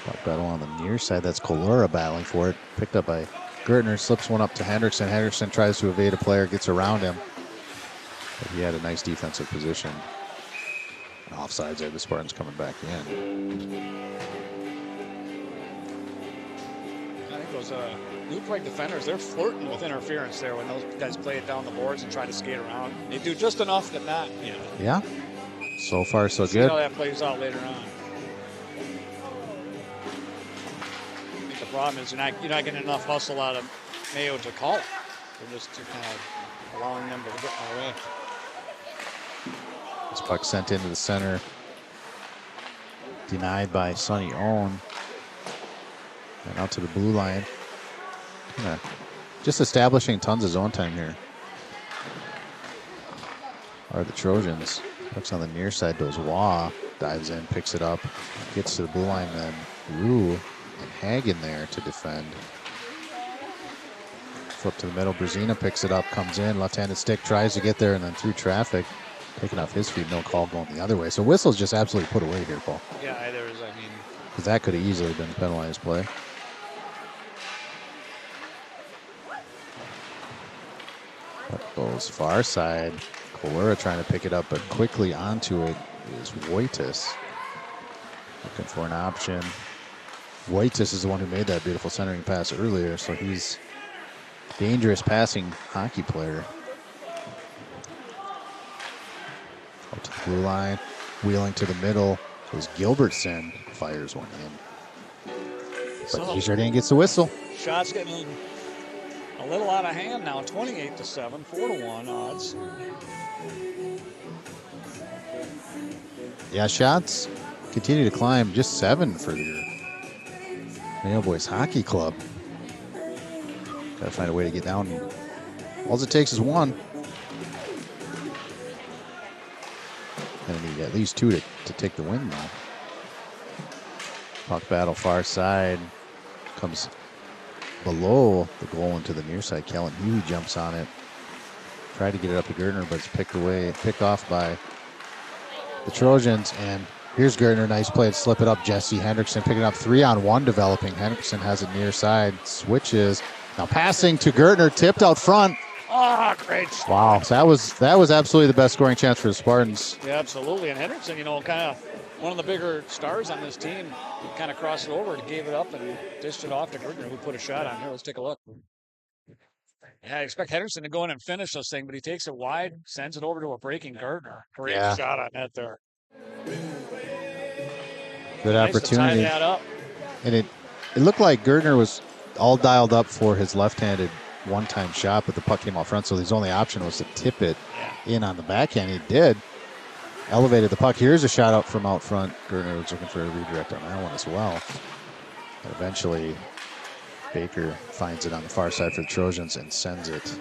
Puck battle on the near side. That's Kalora battling for it. Picked up by Gertner. Slips one up to Hendrickson. Hendrickson tries to evade a player. Gets around him. But he had a nice defensive position. Offsides there. The Spartans coming back in. I think those New Prague defenders, they're flirting with interference there when those guys play it down the boards and try to skate around. They do just enough to not, Yeah. So far, so see good. how that plays out later on. I think the problem is you're not getting enough hustle out of Mayo to call it. They're just kind of allowing them to get in our way. This puck sent into the center. Denied by Sonny Owen. And out to the blue line. Just establishing tons of zone time here are the Trojans. Looks on the near side, goes Waugh, dives in, picks it up, gets to the blue line, then Rue and Hagen there to defend. Flip to the middle, Brezina picks it up, comes in, left-handed stick, tries to get there, and then through traffic, taking off his feet, no call going the other way. So whistle's just absolutely put away here, Paul. Yeah, because that could have easily been a penalized play. That goes far side. Kalora trying to pick it up, but quickly onto it is Wojtas. Looking for an option. Wojtas is the one who made that beautiful centering pass earlier, so he's a dangerous passing hockey player. Up to the blue line, wheeling to the middle. Goes Gilbertson, fires one in. But Desjardins gets the whistle. Shots getting a little out of hand now, 28-7, 4-1 odds. Yeah, shots continue to climb, just 7 for your Mayo Boys Hockey Club. Got to find a way to get down. All it takes is 1. Gonna need at least 2 to take the win now. Puck battle far side. Comes below the goal into the near side. Kellen Huey jumps on it. Tried to get it up to Gertner, but it's picked off by the Trojans. And here's Gertner. Nice play to slip it up. Jesse Hendrickson picking up 3-on-1 developing. Hendrickson has it near side. Switches. Now passing to Gertner. Tipped out front. Oh, great. Wow. So that was absolutely the best scoring chance for the Spartans. Yeah, absolutely. And Hendrickson, kind of one of the bigger stars on this team, kind of crossed it over and gave it up and dished it off to Gertner, who put a shot on here. Let's take a look. Yeah, I expect Henderson to go in and finish this thing, but he takes it wide, sends it over to a breaking Gertner. Great shot on that there. Good nice opportunity. To tie that up. And it looked like Gertner was all dialed up for his left-handed one-time shot, but the puck came out front, so his only option was to tip it in on the backhand. He did. Elevated the puck. Here's a shot out from out front. Gertner was looking for a redirect on that one as well. But eventually, Baker finds it on the far side for the Trojans and sends it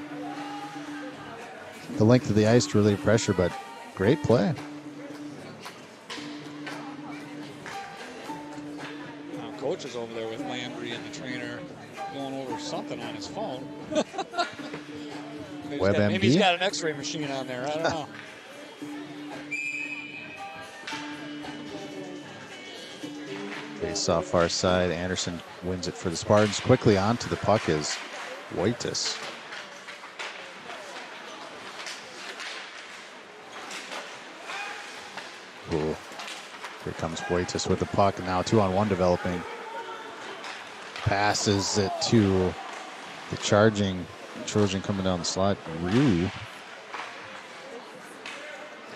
the length of the ice to relieve pressure, but great play. Now, coach is over there with Landry and the trainer going over something on his phone. Maybe he's got an x-ray machine on there. I don't know. Face off far side. Anderson wins it for the Spartans. Quickly onto the puck is Wojtas. Cool. Here comes Wojtas with the puck. Now 2-on-1 developing. Passes it to the charging Trojan coming down the slot. Rue.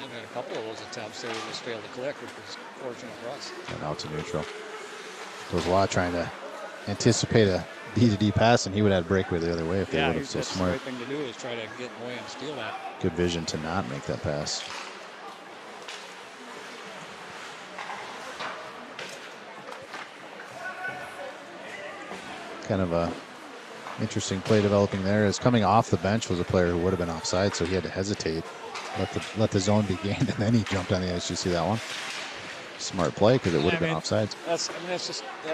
I've had a couple of those attempts there just failed to click, which was fortunate for us. And out to neutral. Dozois trying to anticipate a D-to-D pass, and he would have breakaway the other way if they would have. So smart. The right thing to do is try to get away and steal that. Good vision to not make that pass. Kind of a interesting play developing there. As coming off the bench was a player who would have been offside, so he had to hesitate, let the zone be gained, and then he jumped on the ice. You see that one? Smart play because it would have been offsides. That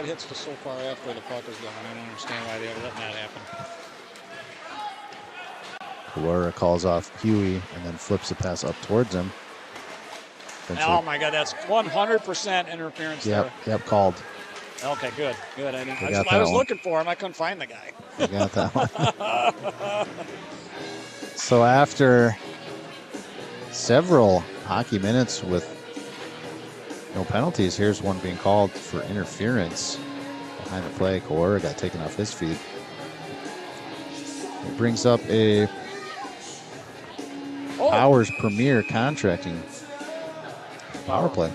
hits just so far after the puck is going. I don't understand why they ever let that happen. Kalora calls off Huey and then flips the pass up towards him. Oh my God, that's 100% interference there. Yep, called. Okay, good. I was looking for him. I couldn't find the guy. You got that one. So after several hockey minutes with no penalties, here's one being called for interference behind the play. Kalora got taken off his feet. It brings up a Powers Premier contracting power play.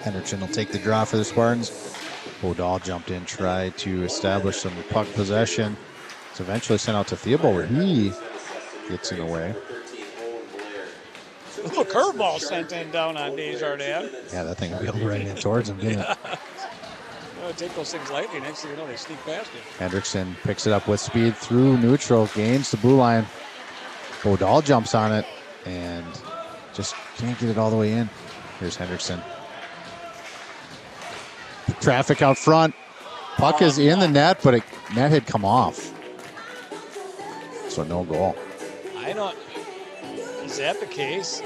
Henderson will take the draw for the Spartans. O'Dahl jumped in, tried to establish some puck possession. It's eventually sent out to Theobald where he gets in the way. A little curveball sent in down on Desjardins. Yeah, that thing wheeled right in towards him, didn't it? Take those things lightly. Next thing you know, they sneak past you. Hendrickson picks it up with speed through neutral, gains the blue line. O'Dahl jumps on it and just can't get it all the way in. Here's Hendrickson. Traffic out front. Puck is in the net, but net had come off. So no goal. Is that the case?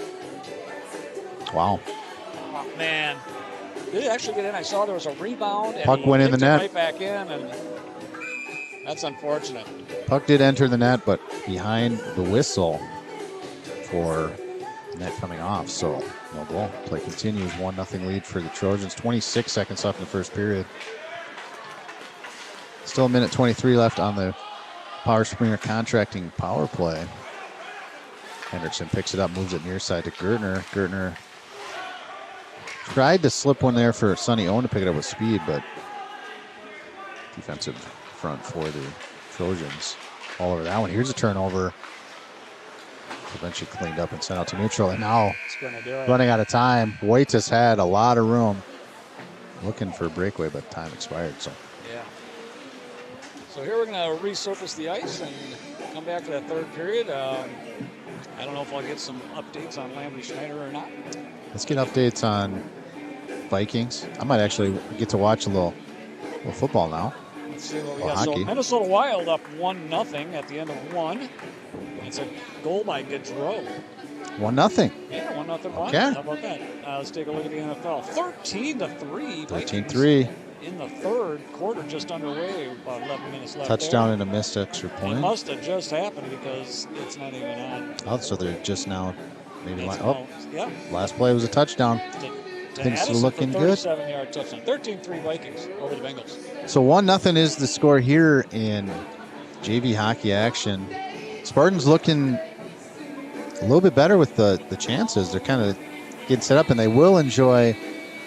Wow. Oh, man. Did it actually get in? I saw there was a rebound. Puck went in the net. Right back in, and that's unfortunate. Puck did enter the net, but behind the whistle for the net coming off. So no goal. Play continues. 1-0 lead for the Trojans. 26 seconds left in the first period. Still a minute 23 left on the Power Springer contracting power play. Henderson picks it up, moves it near side to Gertner. Gertner tried to slip one there for Sonny Owen to pick it up with speed, but defensive front for the Trojans all over that one. Here's a turnover. Eventually cleaned up and sent out to neutral. And now running out of time. Wojtas had a lot of room looking for a breakaway, but time expired. So here we're going to resurface the ice and come back to that third period. I don't know if I'll get some updates on Landry Schneider or not. Let's get updates on Vikings. I might actually get to watch a little football now. Let's see what we Well, got. hockey. So Minnesota Wild up 1-0 at the end of one. It's a goal by Gaudreau. 1-0. Yeah, 1-0 Wild. Okay. How about that? Let's take a look at the NFL. 13-3. 13-3. In the third quarter, just underway, about 11 minutes left. Touchdown there. and a missed extra It point. must have just happened because it's not even on. Oh, so they're just now maybe Yeah. last play was a touchdown. To Things Addison looking for good. 37-yard touchdown. 13-3 Vikings over the Bengals. So 1-0 is the score here in JV hockey action. Spartans looking a little bit better with the chances. They're kind of getting set up, and they will enjoy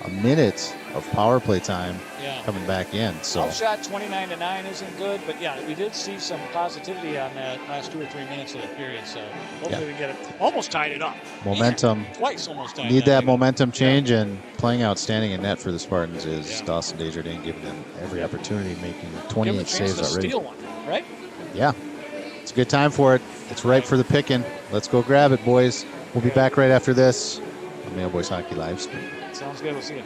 a minute of power play time coming back in. So Outshot 29-9 isn't good, but yeah, we did see some positivity on that last 2 or 3 minutes of the period. So hopefully we get it. Almost tied it up. Momentum. Man, twice almost tied it up. Need that momentum change, and playing outstanding in net for the Spartans is Dawson Desjardins, giving them every opportunity, making 28 saves already. Steal one, right? Yeah, it's a good time for it. It's ripe for the picking. Let's go grab it, boys. We'll be back right after this on Mayo Boys Hockey Live Stream. Sounds good. We'll see you.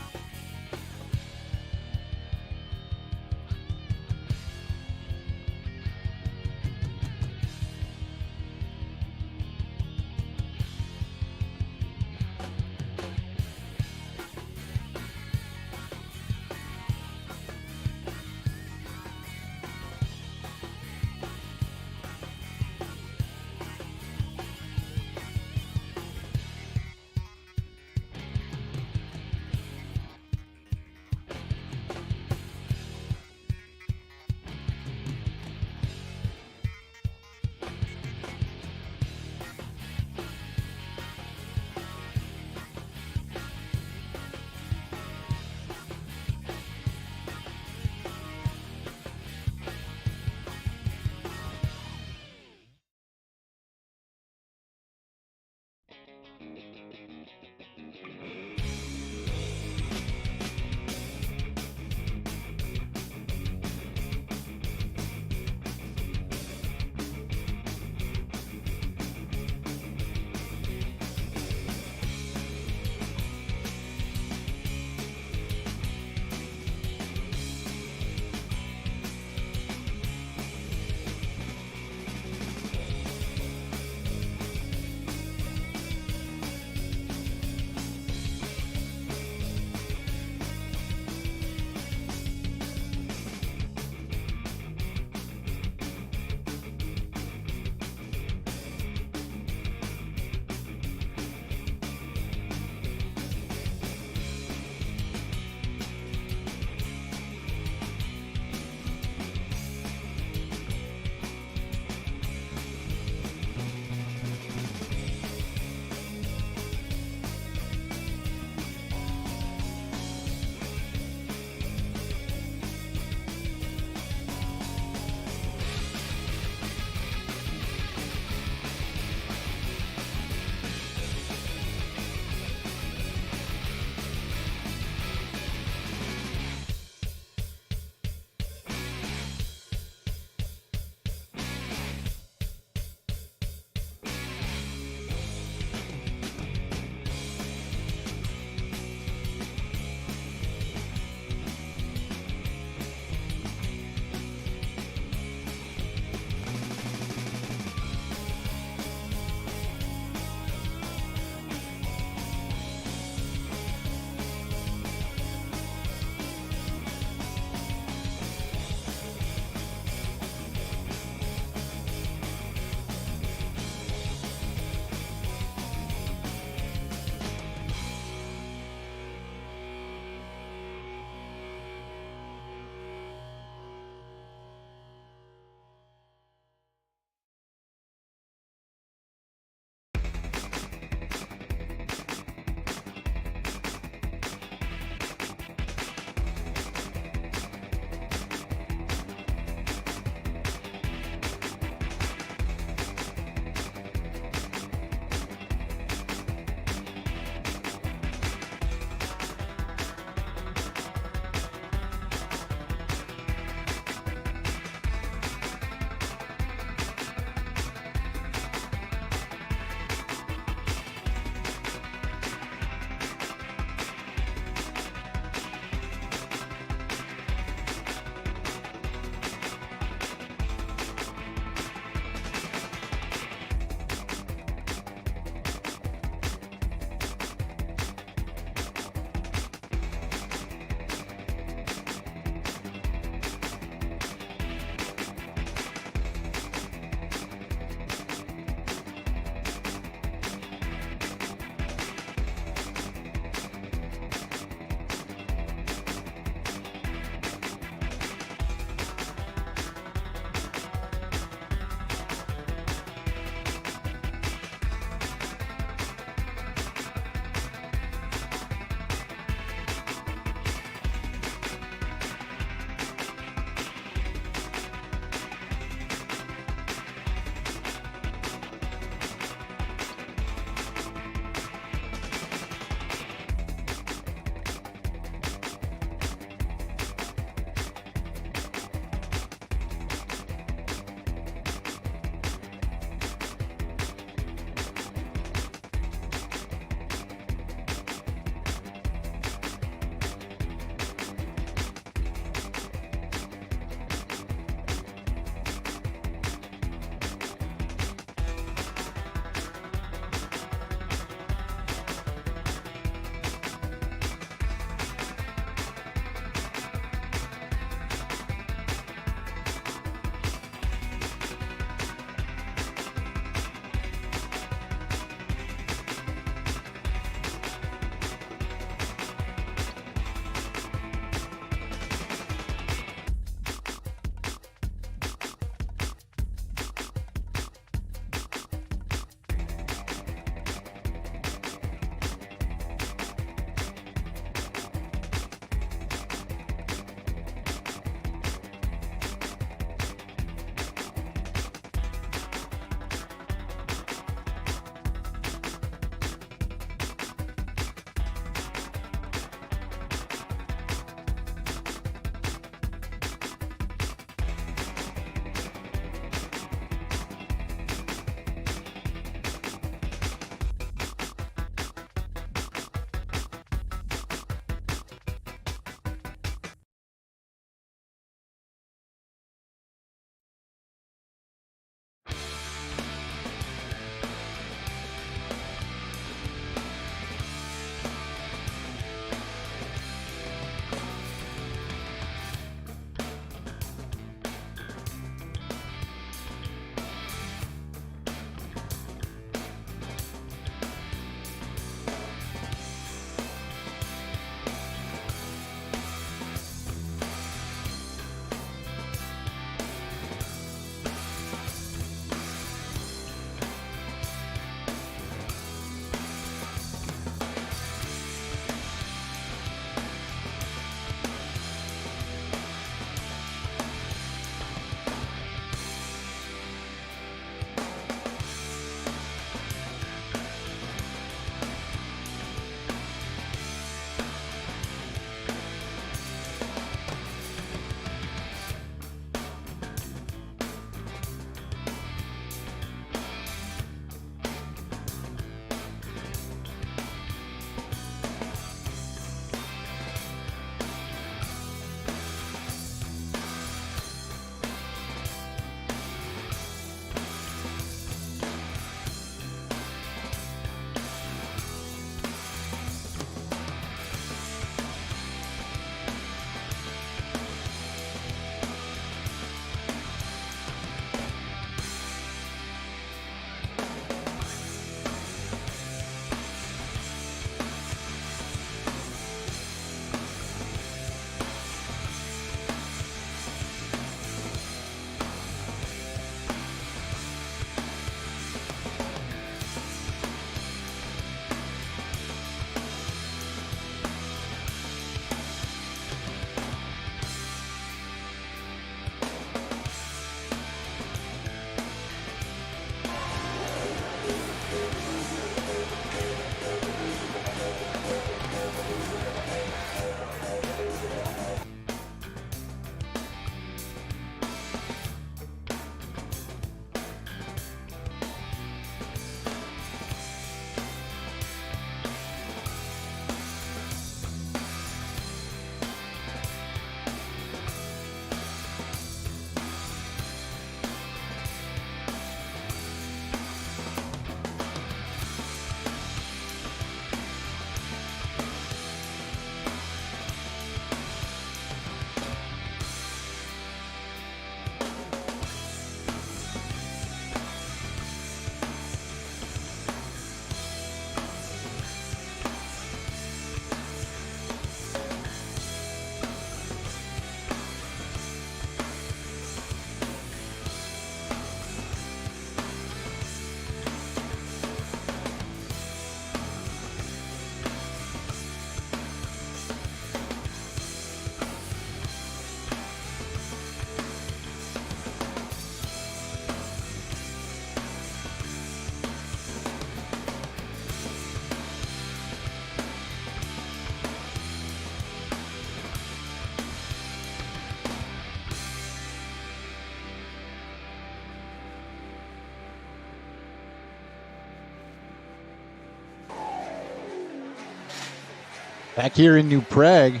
Back here in New Prague,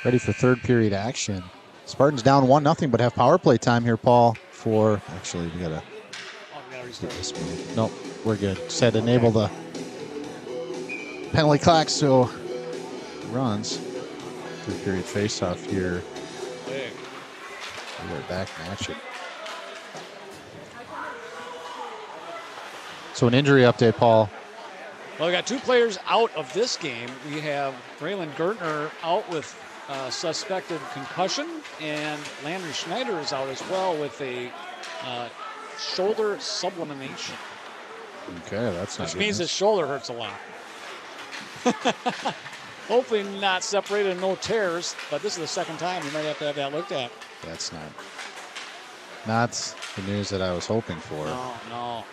ready for third period action. Spartans down 1-0, but have power play time here, Paul. For actually, we gotta get this move. Nope, we're good. Just had to enable the penalty clock, so runs. Third period face-off here. We're back in action. So an injury update, Paul. Well, we got 2 players out of this game. We have Braylon Gertner out with suspected concussion, and Landry Schneider is out as well with a shoulder sublumination. Okay, that's not which good means news. his shoulder hurts a lot. Hopefully not separated and no tears, but this is the second time you might have to have that looked at. That's not the news that I was hoping for. No.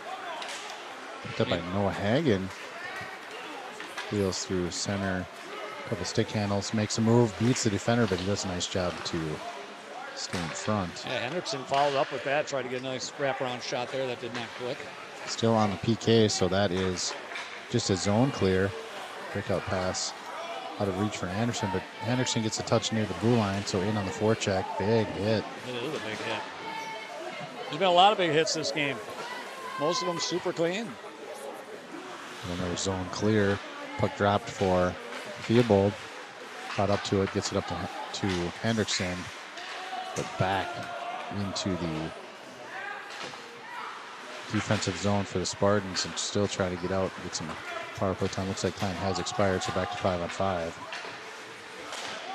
Picked up by Noah Hagen. Deals through center. Couple stick handles. Makes a move. Beats the defender, but he does a nice job to stay in front. Yeah, Hendrickson followed up with that. Tried to get a nice wraparound shot there. That did not click. Still on the PK, so that is just a zone clear. Breakout pass out of reach for Anderson, but Anderson gets a touch near the blue line, so in on the forecheck. Big hit. It is a big hit. There's been a lot of big hits this game. Most of them super clean. And another zone clear. Puck dropped for Theobald. Caught up to it, gets it up to Hendrickson, but back into the defensive zone for the Spartans and still trying to get out and get some power play time. Looks like time has expired, so back to 5-on-5.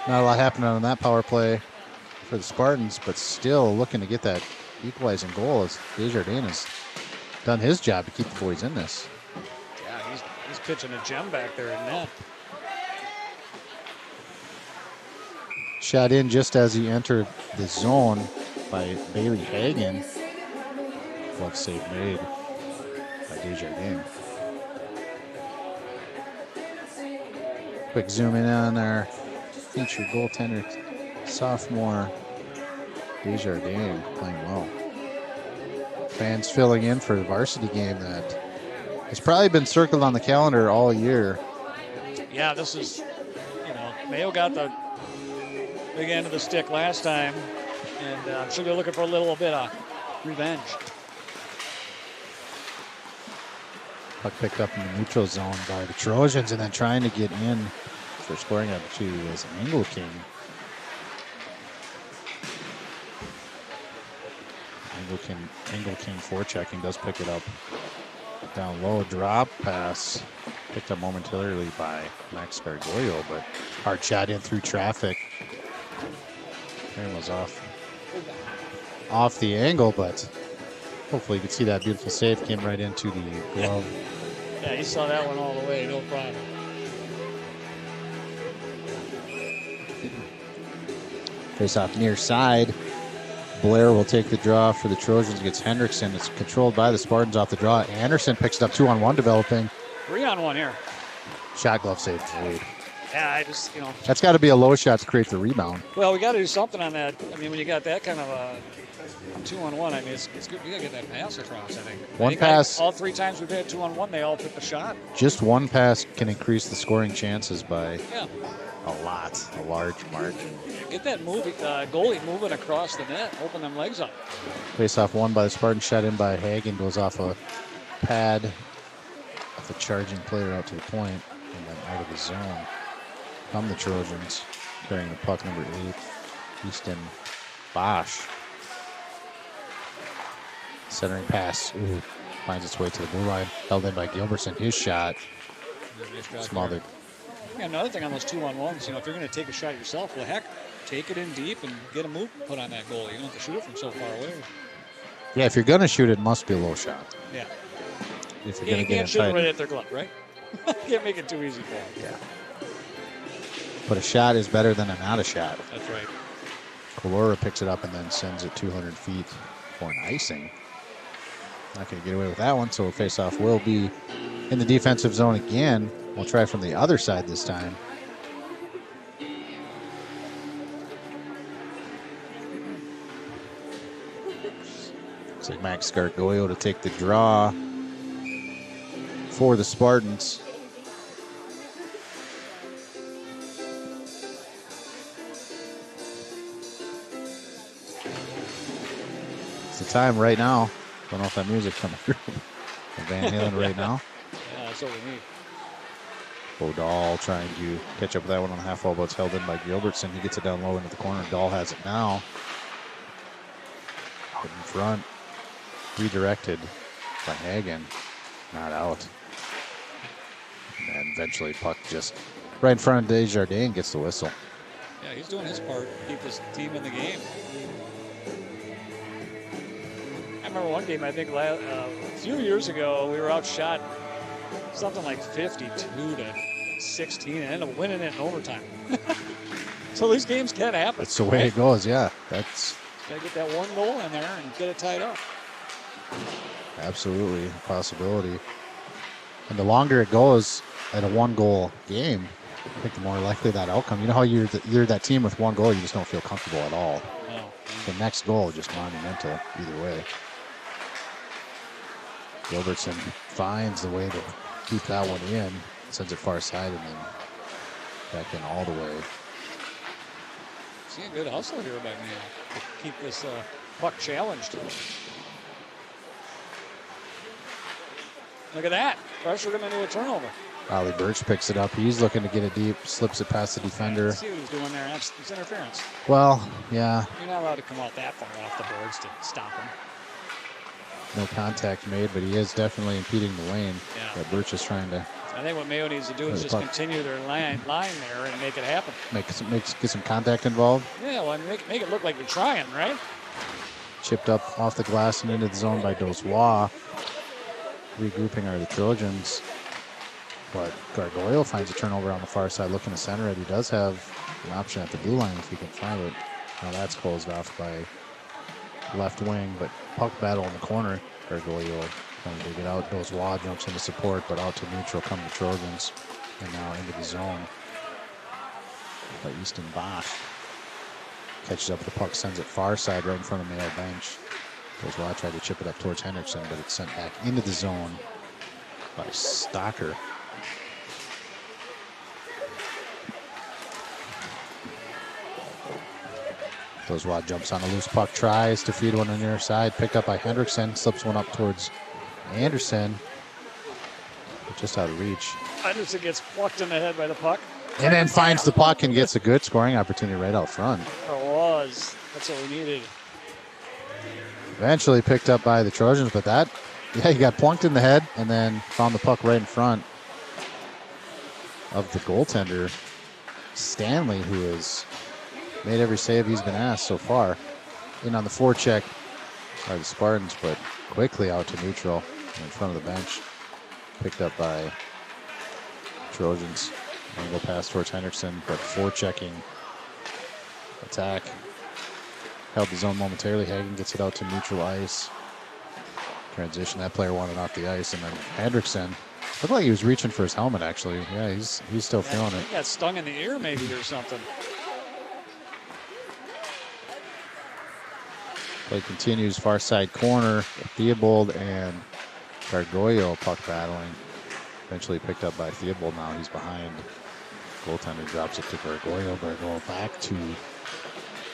Not a lot happening on that power play for the Spartans, but still looking to get that equalizing goal as Desjardins has done his job to keep the boys in this. Yeah, he's pitching a gem back there in net. Shot in just as he entered the zone by Bailey Hagen. Glove save made by Desjardins. Quick zoom in on our featured goaltender, sophomore Desjardins, playing well. Fans filling in for the varsity game that has probably been circled on the calendar all year. Yeah, this is, Mayo got the big end of the stick last time, and I'm sure they're looking for a little bit of revenge. Puck picked up in the neutral zone by the Trojans and then trying to get in for scoring up to is Angle King. Angle King forechecking, does pick it up down low. Drop pass picked up momentarily by Max Gargoyle, but hard shot in through traffic. It was off the angle, but hopefully you can see that beautiful save came right into the glove. Yeah, he saw that one all the way, no problem. Face off near side. Blair will take the draw for the Trojans against Hendrickson. It's controlled by the Spartans off the draw. Anderson picks it up 2-on-1 developing. 3-on-1 here. Shot glove save made. Yeah, I just, That's got to be a low shot to create the rebound. Well, we got to do something on that. I mean, when you got that kind of a 2-on-1, I mean, it's good. You got to get that pass across, I think. One pass. All 3 times we've had 2-on-1, they all took the shot. Just one pass can increase the scoring chances by a large margin. Get that goalie moving across the net, open them legs up. Face off one by the Spartans, shot in by Hagen, goes off a pad of the charging player out to the point, and then out of the zone come the Trojans, carrying the puck, number 8, Easton Bosch. Centering pass, finds its way to the blue line, held in by Gilbertson. His shot smothered. Yeah, another thing on those 2-on-1s, if you're going to take a shot yourself, well, heck, take it in deep and get a move put on that goal. You don't have to shoot it from so far away. Yeah, if you're going to shoot it, must be a low shot. Yeah. If you're going to get can't shoot it inside. right at their glove, right? Can't make it too easy for them. Yeah. But a shot is better than a not a shot. That's right. Colora picks it up and then sends it 200 feet for an icing. Not going to get away with that one, so face-off will be in the defensive zone again. We'll try from the other side this time. Looks like Max Gargoyle to take the draw for the Spartans. It's the time right now. Don't know if that music coming through. Van Halen right now. Yeah, that's what we need. O'Dahl trying to catch up with that one on the half wall, but it's held in by Gilbertson. He gets it down low into the corner. Dahl has it now. Out in front. Redirected by Hagen. Not out. And eventually puck just right in front of Desjardins gets the whistle. Yeah, he's doing his part to keep his team in the game. I remember one game, I think a few years ago, we were outshot something like 52-16 and ended up winning it in overtime. So these games can happen. That's the way it goes, yeah. That's got to get that one goal in there and get it tied up. Absolutely a possibility. And the longer it goes at a one-goal game, I think the more likely that outcome. You know how you're that team with one goal, you just don't feel comfortable at all. No. The next goal is just monumental either way. Gilbertson finds the way to keep that one in, sends it far side, and then back in all the way. See a good hustle here by Mayo to keep this puck challenged. Look at that. Pressured him into a turnover. Ollie Birch picks it up. He's looking to get it deep, slips it past the defender. Let's see what he's doing there. That's interference. Well, yeah. You're not allowed to come out that far off the boards to stop him. No contact made, but he is definitely impeding the lane Yeah. that Birch is trying to I think what Mayo needs to do is just continue their line there and make it happen. get some contact involved. Yeah, well, make it look like you're trying, right? Chipped up off the glass and into the zone by Dozois. Regrouping are the Trojans. But Gargoyle finds a turnover on the far side, looking to center it. He does have an option at the blue line if he can find it. Now that's closed off by left wing, but puck battle in the corner. Gargoyle trying to dig it out. Dozois jumps into support, but out to neutral come the Trojans. And now into the zone by Easton Bosch. Catches up with the puck, sends it far side right in front of the Mayo bench. Dozois tried to chip it up towards Henriksen, but it's sent back into the zone by Stocker. Dozois jumps on a loose puck, tries to feed one on the near side, picked up by Hendrickson, slips one up towards Anderson, but just out of reach. Anderson gets plucked in the head by the puck. And then finds the puck and gets a good scoring opportunity right out front. It was. That's what we needed. Eventually picked up by the Trojans, but he got plunked in the head and then found the puck right in front of the goaltender, Stanley, who has made every save he's been asked so far. In on the forecheck by the Spartans, but quickly out to neutral in front of the bench. Picked up by Trojans. Angle pass towards Henriksen, but forechecking attack. Held the zone momentarily. Hagen gets it out to neutral ice. Transition. That player wanted off the ice, and then Hendrickson looked like he was reaching for his helmet. Actually, yeah, he's still feeling it. He got stung in the ear, maybe, or something. Play continues. Far side corner. Theobald and Gargoyle puck battling. Eventually picked up by Theobald. Now he's behind. Goaltender drops it to Gargoyle. Gargoyle back to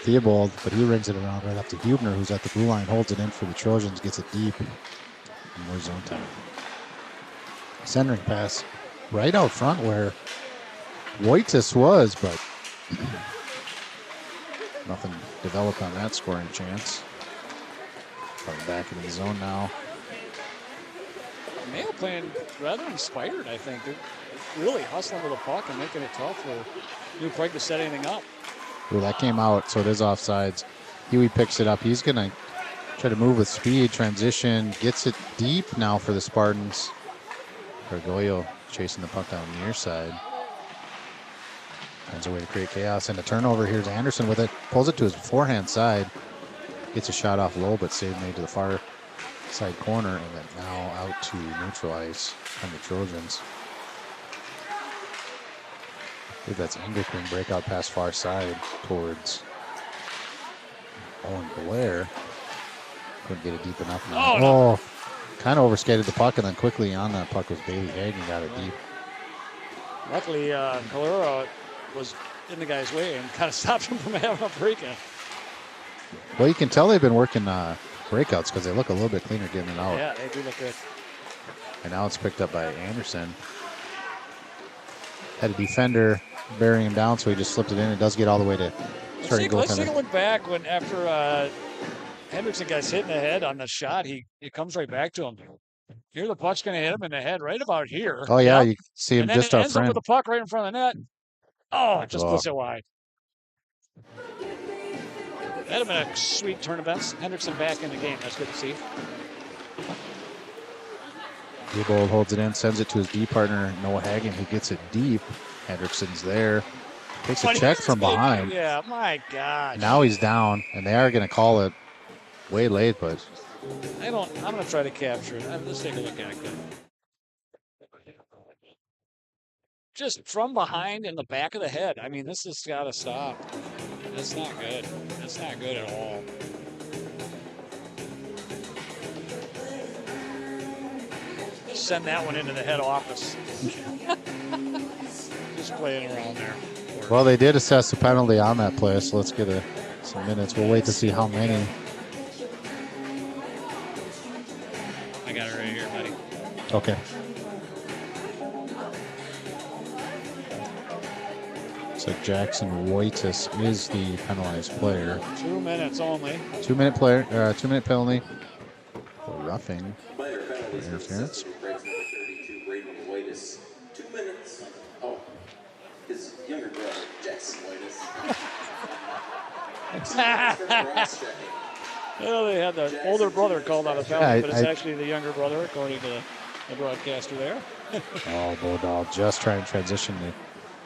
Theobald, but he rings it around right up to Hubner, who's at the blue line, holds it in for the Trojans, gets it deep. And more zone time. Centering pass right out front where Wojtis was, but nothing developed on that scoring chance. Coming back into the zone now. Mayo playing rather inspired, I think. They're really hustling with the puck and making it tough for New Prague to set anything up. Ooh, that came out, so it is offsides. Huey picks it up. He's going to try to move with speed, transition, gets it deep now for the Spartans. Gargoyle chasing the puck down the near side. Finds a way to create chaos, and a turnover. Here's Anderson with it. Pulls it to his forehand side. Gets a shot off low, but save made to the far side corner, and then now out to neutral ice from the Trojans. I believe that's Engelking, breakout pass far side towards Owen Blair. Couldn't get it deep enough. No. Kind of overskated the puck, and then quickly on that puck was Bailey Hagen, got it deep. Luckily, Calera was in the guy's way and kind of stopped him from having a break-in. Well, you can tell they've been working breakouts because they look a little bit cleaner getting it out. Yeah, they do look good. And now it's picked up by Anderson. Had a defender bearing him down, so he just slipped it in. It does get all the way to starting Let's take a goaltender. look back when after Hendrickson gets hit in the head on the shot, it comes right back to him. Here the puck's going to hit him in the head right about here. Oh, yeah, Yep. you see him And then just it up ends up front. with the puck right in front of the net. Oh, it just puts it wide. That'd have been a sweet turn of events. Hendrickson back in the game. That's good to see. Diebold holds it in, sends it to his D partner, Noah Hagen, who gets it deep. Hendrickson's there. Takes a check from behind. Yeah, my God. Now he's down, and they are going to call it way late, but I'm going to try to capture it. Let's take a look at it. Just from behind in the back of the head. I mean, this has got to stop. That's not good. That's not good at all. Send that one into the head office. Just playing around there. well, they did assess the penalty on that play, so let's get some minutes. We'll wait to see how many. I got it right here, buddy. Okay. So Jackson Wojtis is the penalized player. 2 minutes only. 2 minute player, 2 minute penalty for roughing. Minor penalties for Interference. assessment. Breaks number 32, Braden Whitus. 2 minutes. Oh, his younger brother, Jackson Whitus. Well, they had the older brother called on a penalty, but it's actually the younger brother, according to the broadcaster there. Oh, Bodal just trying to transition to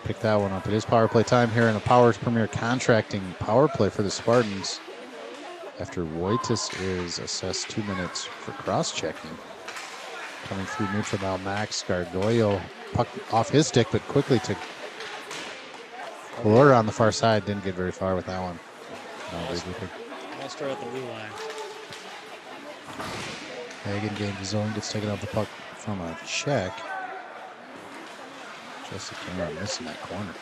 pick that one up. It is power play time here in the Powers Premier Contracting power play for the Spartans. After Wojtis is assessed 2 minutes for cross-checking. Coming through neutral now, Max Gardoyo. Puck off his stick, but quickly to Calora on the far side. Didn't get very far with that one. I'll start at the blue line. Hagen gains his own, gets taken off the puck from a check. Jesse Cameron missing that corner.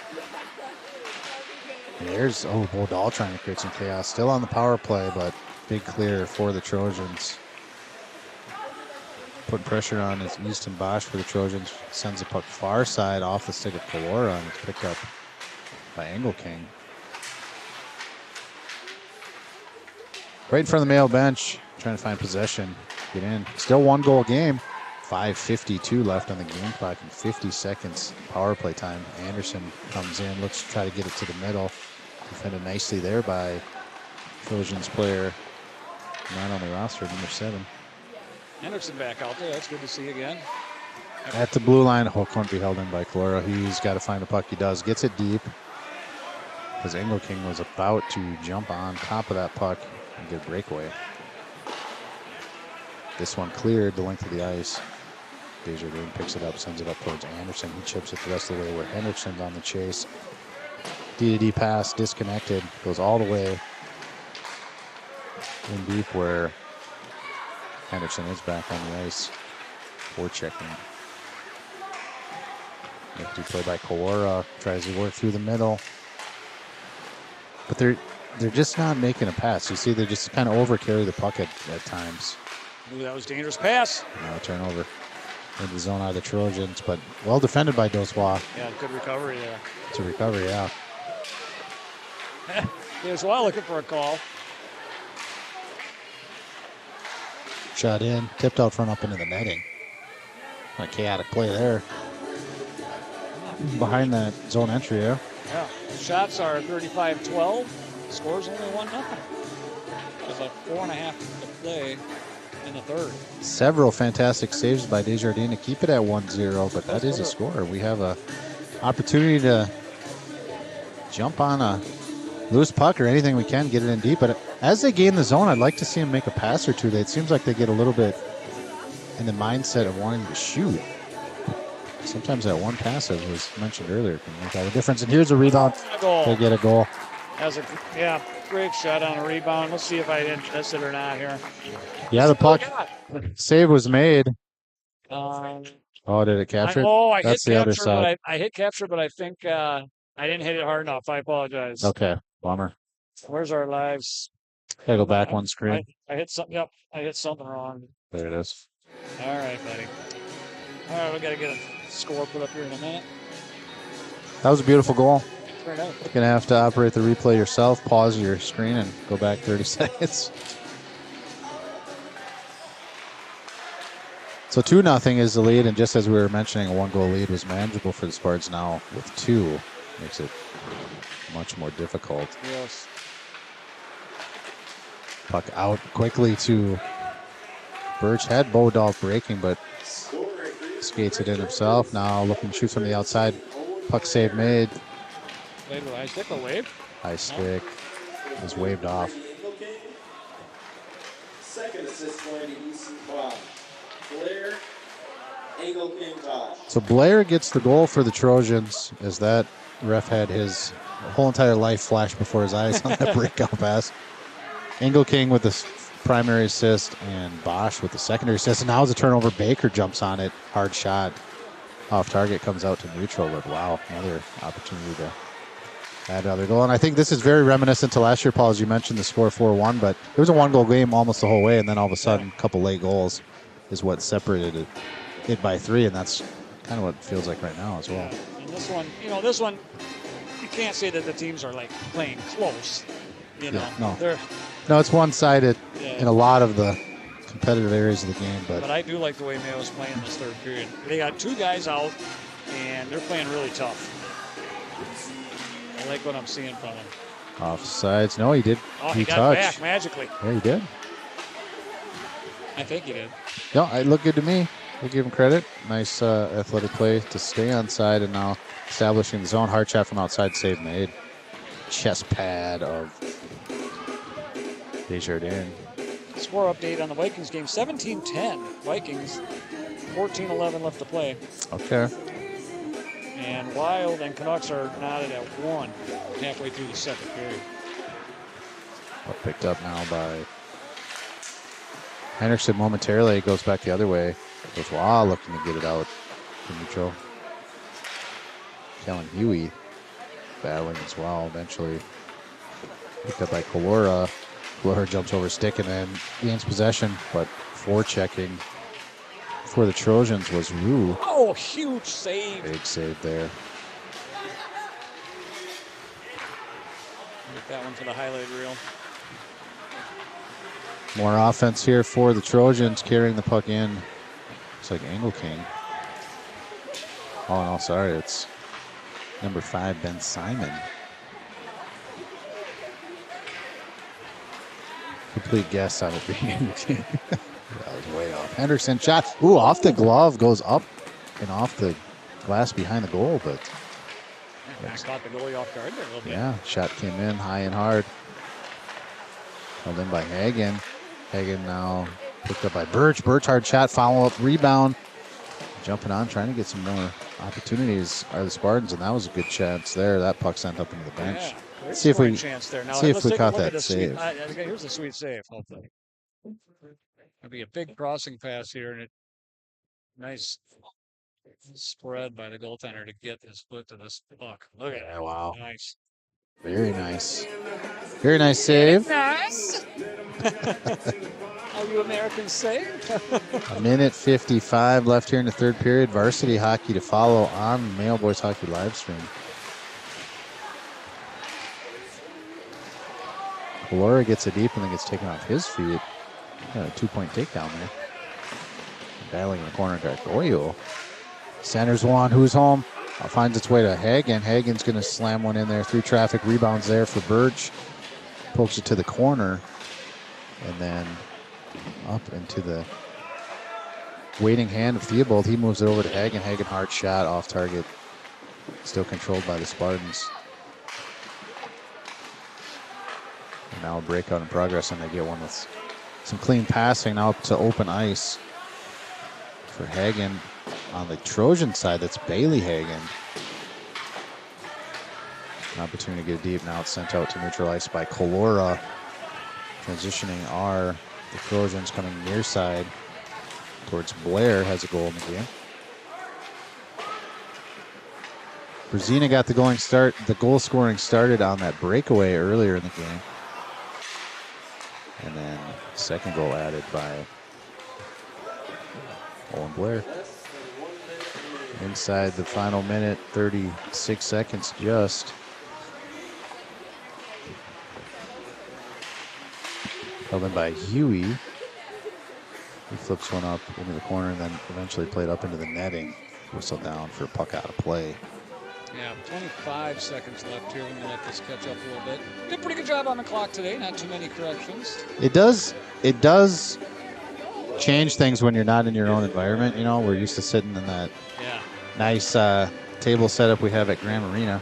And there's, Bodal trying to create some chaos. Still on the power play, but big clear for the Trojans. Putting pressure on is Easton Bosch for the Trojans. Sends the puck far side off the stick of Calora, and it's picked up by Angle King. Right in front of the Mayo bench, trying to find possession, get in. Still 1 goal game. 5:52 left on the game clock and 50 seconds power play time. Anderson comes in, looks to try to get it to the middle. Defended nicely there by Trojans player not on the roster, number 7. Hendrickson back out there. That's good to see again. At the blue line, Hulk won't be held in by Calora. He's got to find the puck. He does. Gets it deep. Because Angle King was about to jump on top of that puck and get a breakaway. This one cleared the length of the ice. Desjardins picks it up, sends it up towards Anderson. He chips it the rest of the way where Hendrickson's on the chase. D-to-D pass, disconnected, goes all the way in deep where Henderson is back on the ice for checking. Nifty play by Calora, tries to work through the middle. But they're just not making a pass. You see, they just kind of overcarry the puck at times. Ooh, that was a dangerous pass. Now a turnover in the zone out of the Trojans, but well defended by Doswa. Yeah, good recovery there. It's a recovery, yeah. Doswa looking for a call. Shot in, tipped out front up into the netting. A chaotic play there. Behind that zone entry, yeah. Yeah, shots are 35-12. Scores only 1-0. There's like 4.5 to play in the third. Several fantastic saves by Desjardins to keep it at 1-0, but that is a score. We have a opportunity to jump on a loose puck or anything we can, get it in deep. But as they gain the zone, I'd like to see them make a pass or two. It seems like they get a little bit in the mindset of wanting to shoot. Sometimes that one pass, as was mentioned earlier, can make all the difference. And here's a rebound. They get a goal. That's a great shot on a rebound. Let's see if I didn't miss it or not here. Yeah, the puck save was made. Oh, did it capture it? I That's hit the other capture, side. I hit capture, but I think I didn't hit it hard enough. I apologize. Okay, bummer. Where's our lives Gotta go back one screen. I hit something. Yep, I hit something wrong. There it is. All right, buddy. All right, we got to get a score put up here in a minute. That was a beautiful goal. Right out. You're gonna have to operate the replay yourself, pause your screen, and go back 30 seconds. So 2-0 is the lead, and just as we were mentioning, a 1-goal lead was manageable for the Spartans. Now with 2, makes it much more difficult. Yes. Puck out quickly to Birch. Had Bodolf breaking, but skates it in himself. Now looking to shoot from the outside. Puck save made. Wait, high stick or wave? High stick was waved off. Second assist going to EC Prague. Blair, Eagle King Tosh. So Blair gets the goal for the Trojans, as that ref had his whole entire life flash before his eyes on that breakout pass. Engel King with the primary assist and Bosch with the secondary assist. And now it's a turnover. Baker jumps on it. Hard shot. Off target, comes out to neutral. But wow, another opportunity to add another goal. And I think this is very reminiscent to last year, Paul, as you mentioned, the score 4-1. But it was a 1-goal game almost the whole way. And then all of a sudden, a couple late goals is what separated it by 3. And that's kind of what it feels like right now as well. Yeah. And this one, you can't say that the teams are like playing close. You know, yeah, no, it's one-sided in a lot of the competitive areas of the game. But I do like the way Mayo's playing this third period. They got 2 guys out, and they're playing really tough. I like what I'm seeing from them. Offsides. No, he did. Oh, he got touched. back magically. Yeah, he did. I think he did. No, it looked good to me. We'll give him credit. Nice athletic play to stay on side, and now establishing the zone. Hard shot from outside, save made. Chest pad of Desjardins. Score update on the Vikings game, 17-10. Vikings, 14-11 left to play. Okay. And Wild and Canucks are knotted at 1 halfway through the second period. Picked up now by Henderson momentarily. It goes back the other way. Goes Wah looking to get it out to neutral. Kellen Huey battling as well. Eventually picked up by Kalora. Kalora jumps over stick and then gains possession, but forechecking for the Trojans was Rue. Oh, huge save. Big save there. Get that one for the highlight reel. More offense here for the Trojans, carrying the puck in. Looks like Engel King. Oh, no, sorry. It's number 5, Ben Simon. Complete guess on it being Engel King. That was way off. Henderson shot. Ooh, off the glove, goes up and off the glass behind the goal, but Max caught the goalie off guard there a little bit. yeah, shot came in high and hard. Held in by Hagen. Hagen now picked up by Birch. Birch hard shot, follow-up, rebound. Jumping on, trying to get some more opportunities are the Spartans, and that was a good chance there. That puck sent up into the bench. Yeah, Let's see if we chance there. Now, see if we caught that save. save. Here's the sweet save, hopefully. It'll be a big crossing pass here, and it nice spread by the goaltender to get his foot to this puck. Look at that. Wow. Nice. Very nice. Very nice save. Nice. How you Americans say? A minute 55 left here in the third period. Varsity hockey to follow on Mayo Boys Hockey live stream. Kalora gets it deep and then gets taken off his feet. Got a 2-point takedown there. Battling in the corner, got Goyo. Centers one, who's home? Finds its way to Hagen. Hagen's going to slam one in there through traffic. Rebounds there for Birch. Pokes it to the corner. And then up into the waiting hand of Theobald. He moves it over to Hagen. Hagen hard shot off target. Still controlled by the Spartans. And now a breakout in progress, and they get one with some clean passing. Now up to open ice for Hagen. On the Trojan side, that's Bailey Hagen. An opportunity to get it deep. Now it's sent out to neutral ice by Kalora. Transitioning are the Trojans coming near side towards Blair. Has a goal in the game. Brzezina got the goal scoring started on that breakaway earlier in the game. Second goal added by Owen Blair. Inside the final minute, 36 seconds just. Held in by Huey. He flips one up into the corner and then eventually played up into the netting. Whistle down for puck out of play. Yeah, 25 seconds left here when we let this catch up a little bit. Did a pretty good job on the clock today. Not too many corrections. It does change things when you're not in your own environment. You know, we're used to sitting in that nice table setup we have at Graham Arena.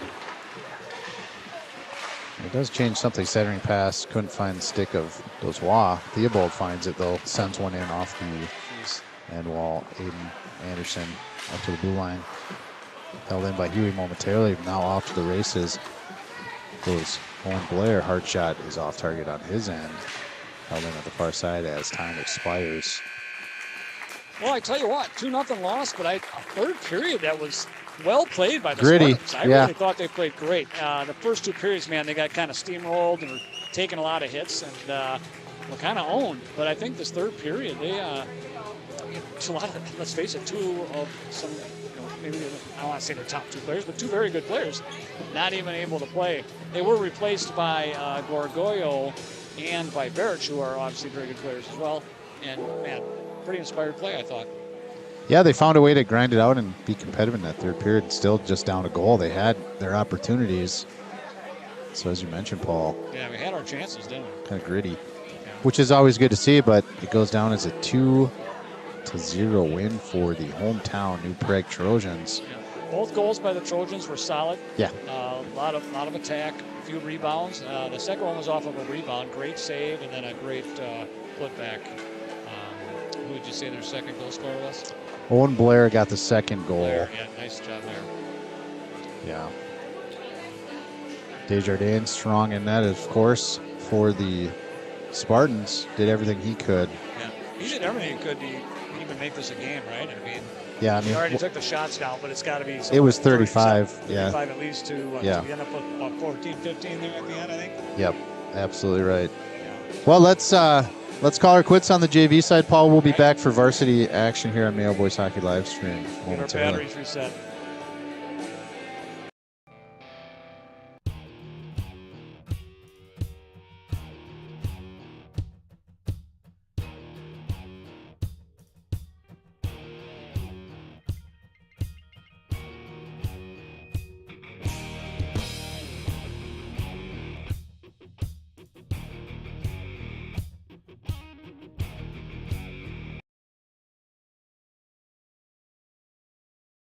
It does change something. Centering pass, couldn't find the stick of Dozois. Theobald finds it though, sends one in off the end wall. Aiden Anderson up to the blue line. Held in by Huey momentarily, now off to the races. Goes Owen Blair, hard shot is off target on his end. Held in at the far side as time expires. Well, I tell you what, 2-0 loss, but a third period that was well played by the Gritty, Spartans. I really thought they played great. The first 2 periods, man, they got kind of steamrolled and were taking a lot of hits and were kind of owned. But I think this third period, they a lot of, let's face it, 2 of some, maybe I don't want to say they're top 2 players, but 2 very good players, not even able to play. They were replaced by Gorgoyo and by Berich, who are obviously very good players as well. And man, pretty inspired play, I thought. Yeah, they found a way to grind it out and be competitive in that third period. Still just down a goal. They had their opportunities. So as you mentioned, Paul. Yeah, we had our chances, didn't we? Kind of gritty, which is always good to see, but it goes down as a 2-0 win for the hometown New Prague Trojans. Yeah. Both goals by the Trojans were solid. Yeah. A lot of attack, a few rebounds. The second one was off of a rebound, great save, and then a great putback. Who would you say their second goal scorer was? Owen Blair got the second goal. Blair, yeah, nice job there. Yeah. Desjardins strong in that, of course, for the Spartans. Did everything he could. Yeah, he did everything he could to even make this a game, right? I mean, yeah, he already took the shots down, but it's got to be. It was 35. 35 at least to end up with about 14, 15 there at the end, I think. Yep, absolutely right. Yeah. Well, let's call our quits on the JV side, Paul. We'll be back for varsity action here on Mayo Boys Hockey Live Stream momentarily. Get our batteries reset.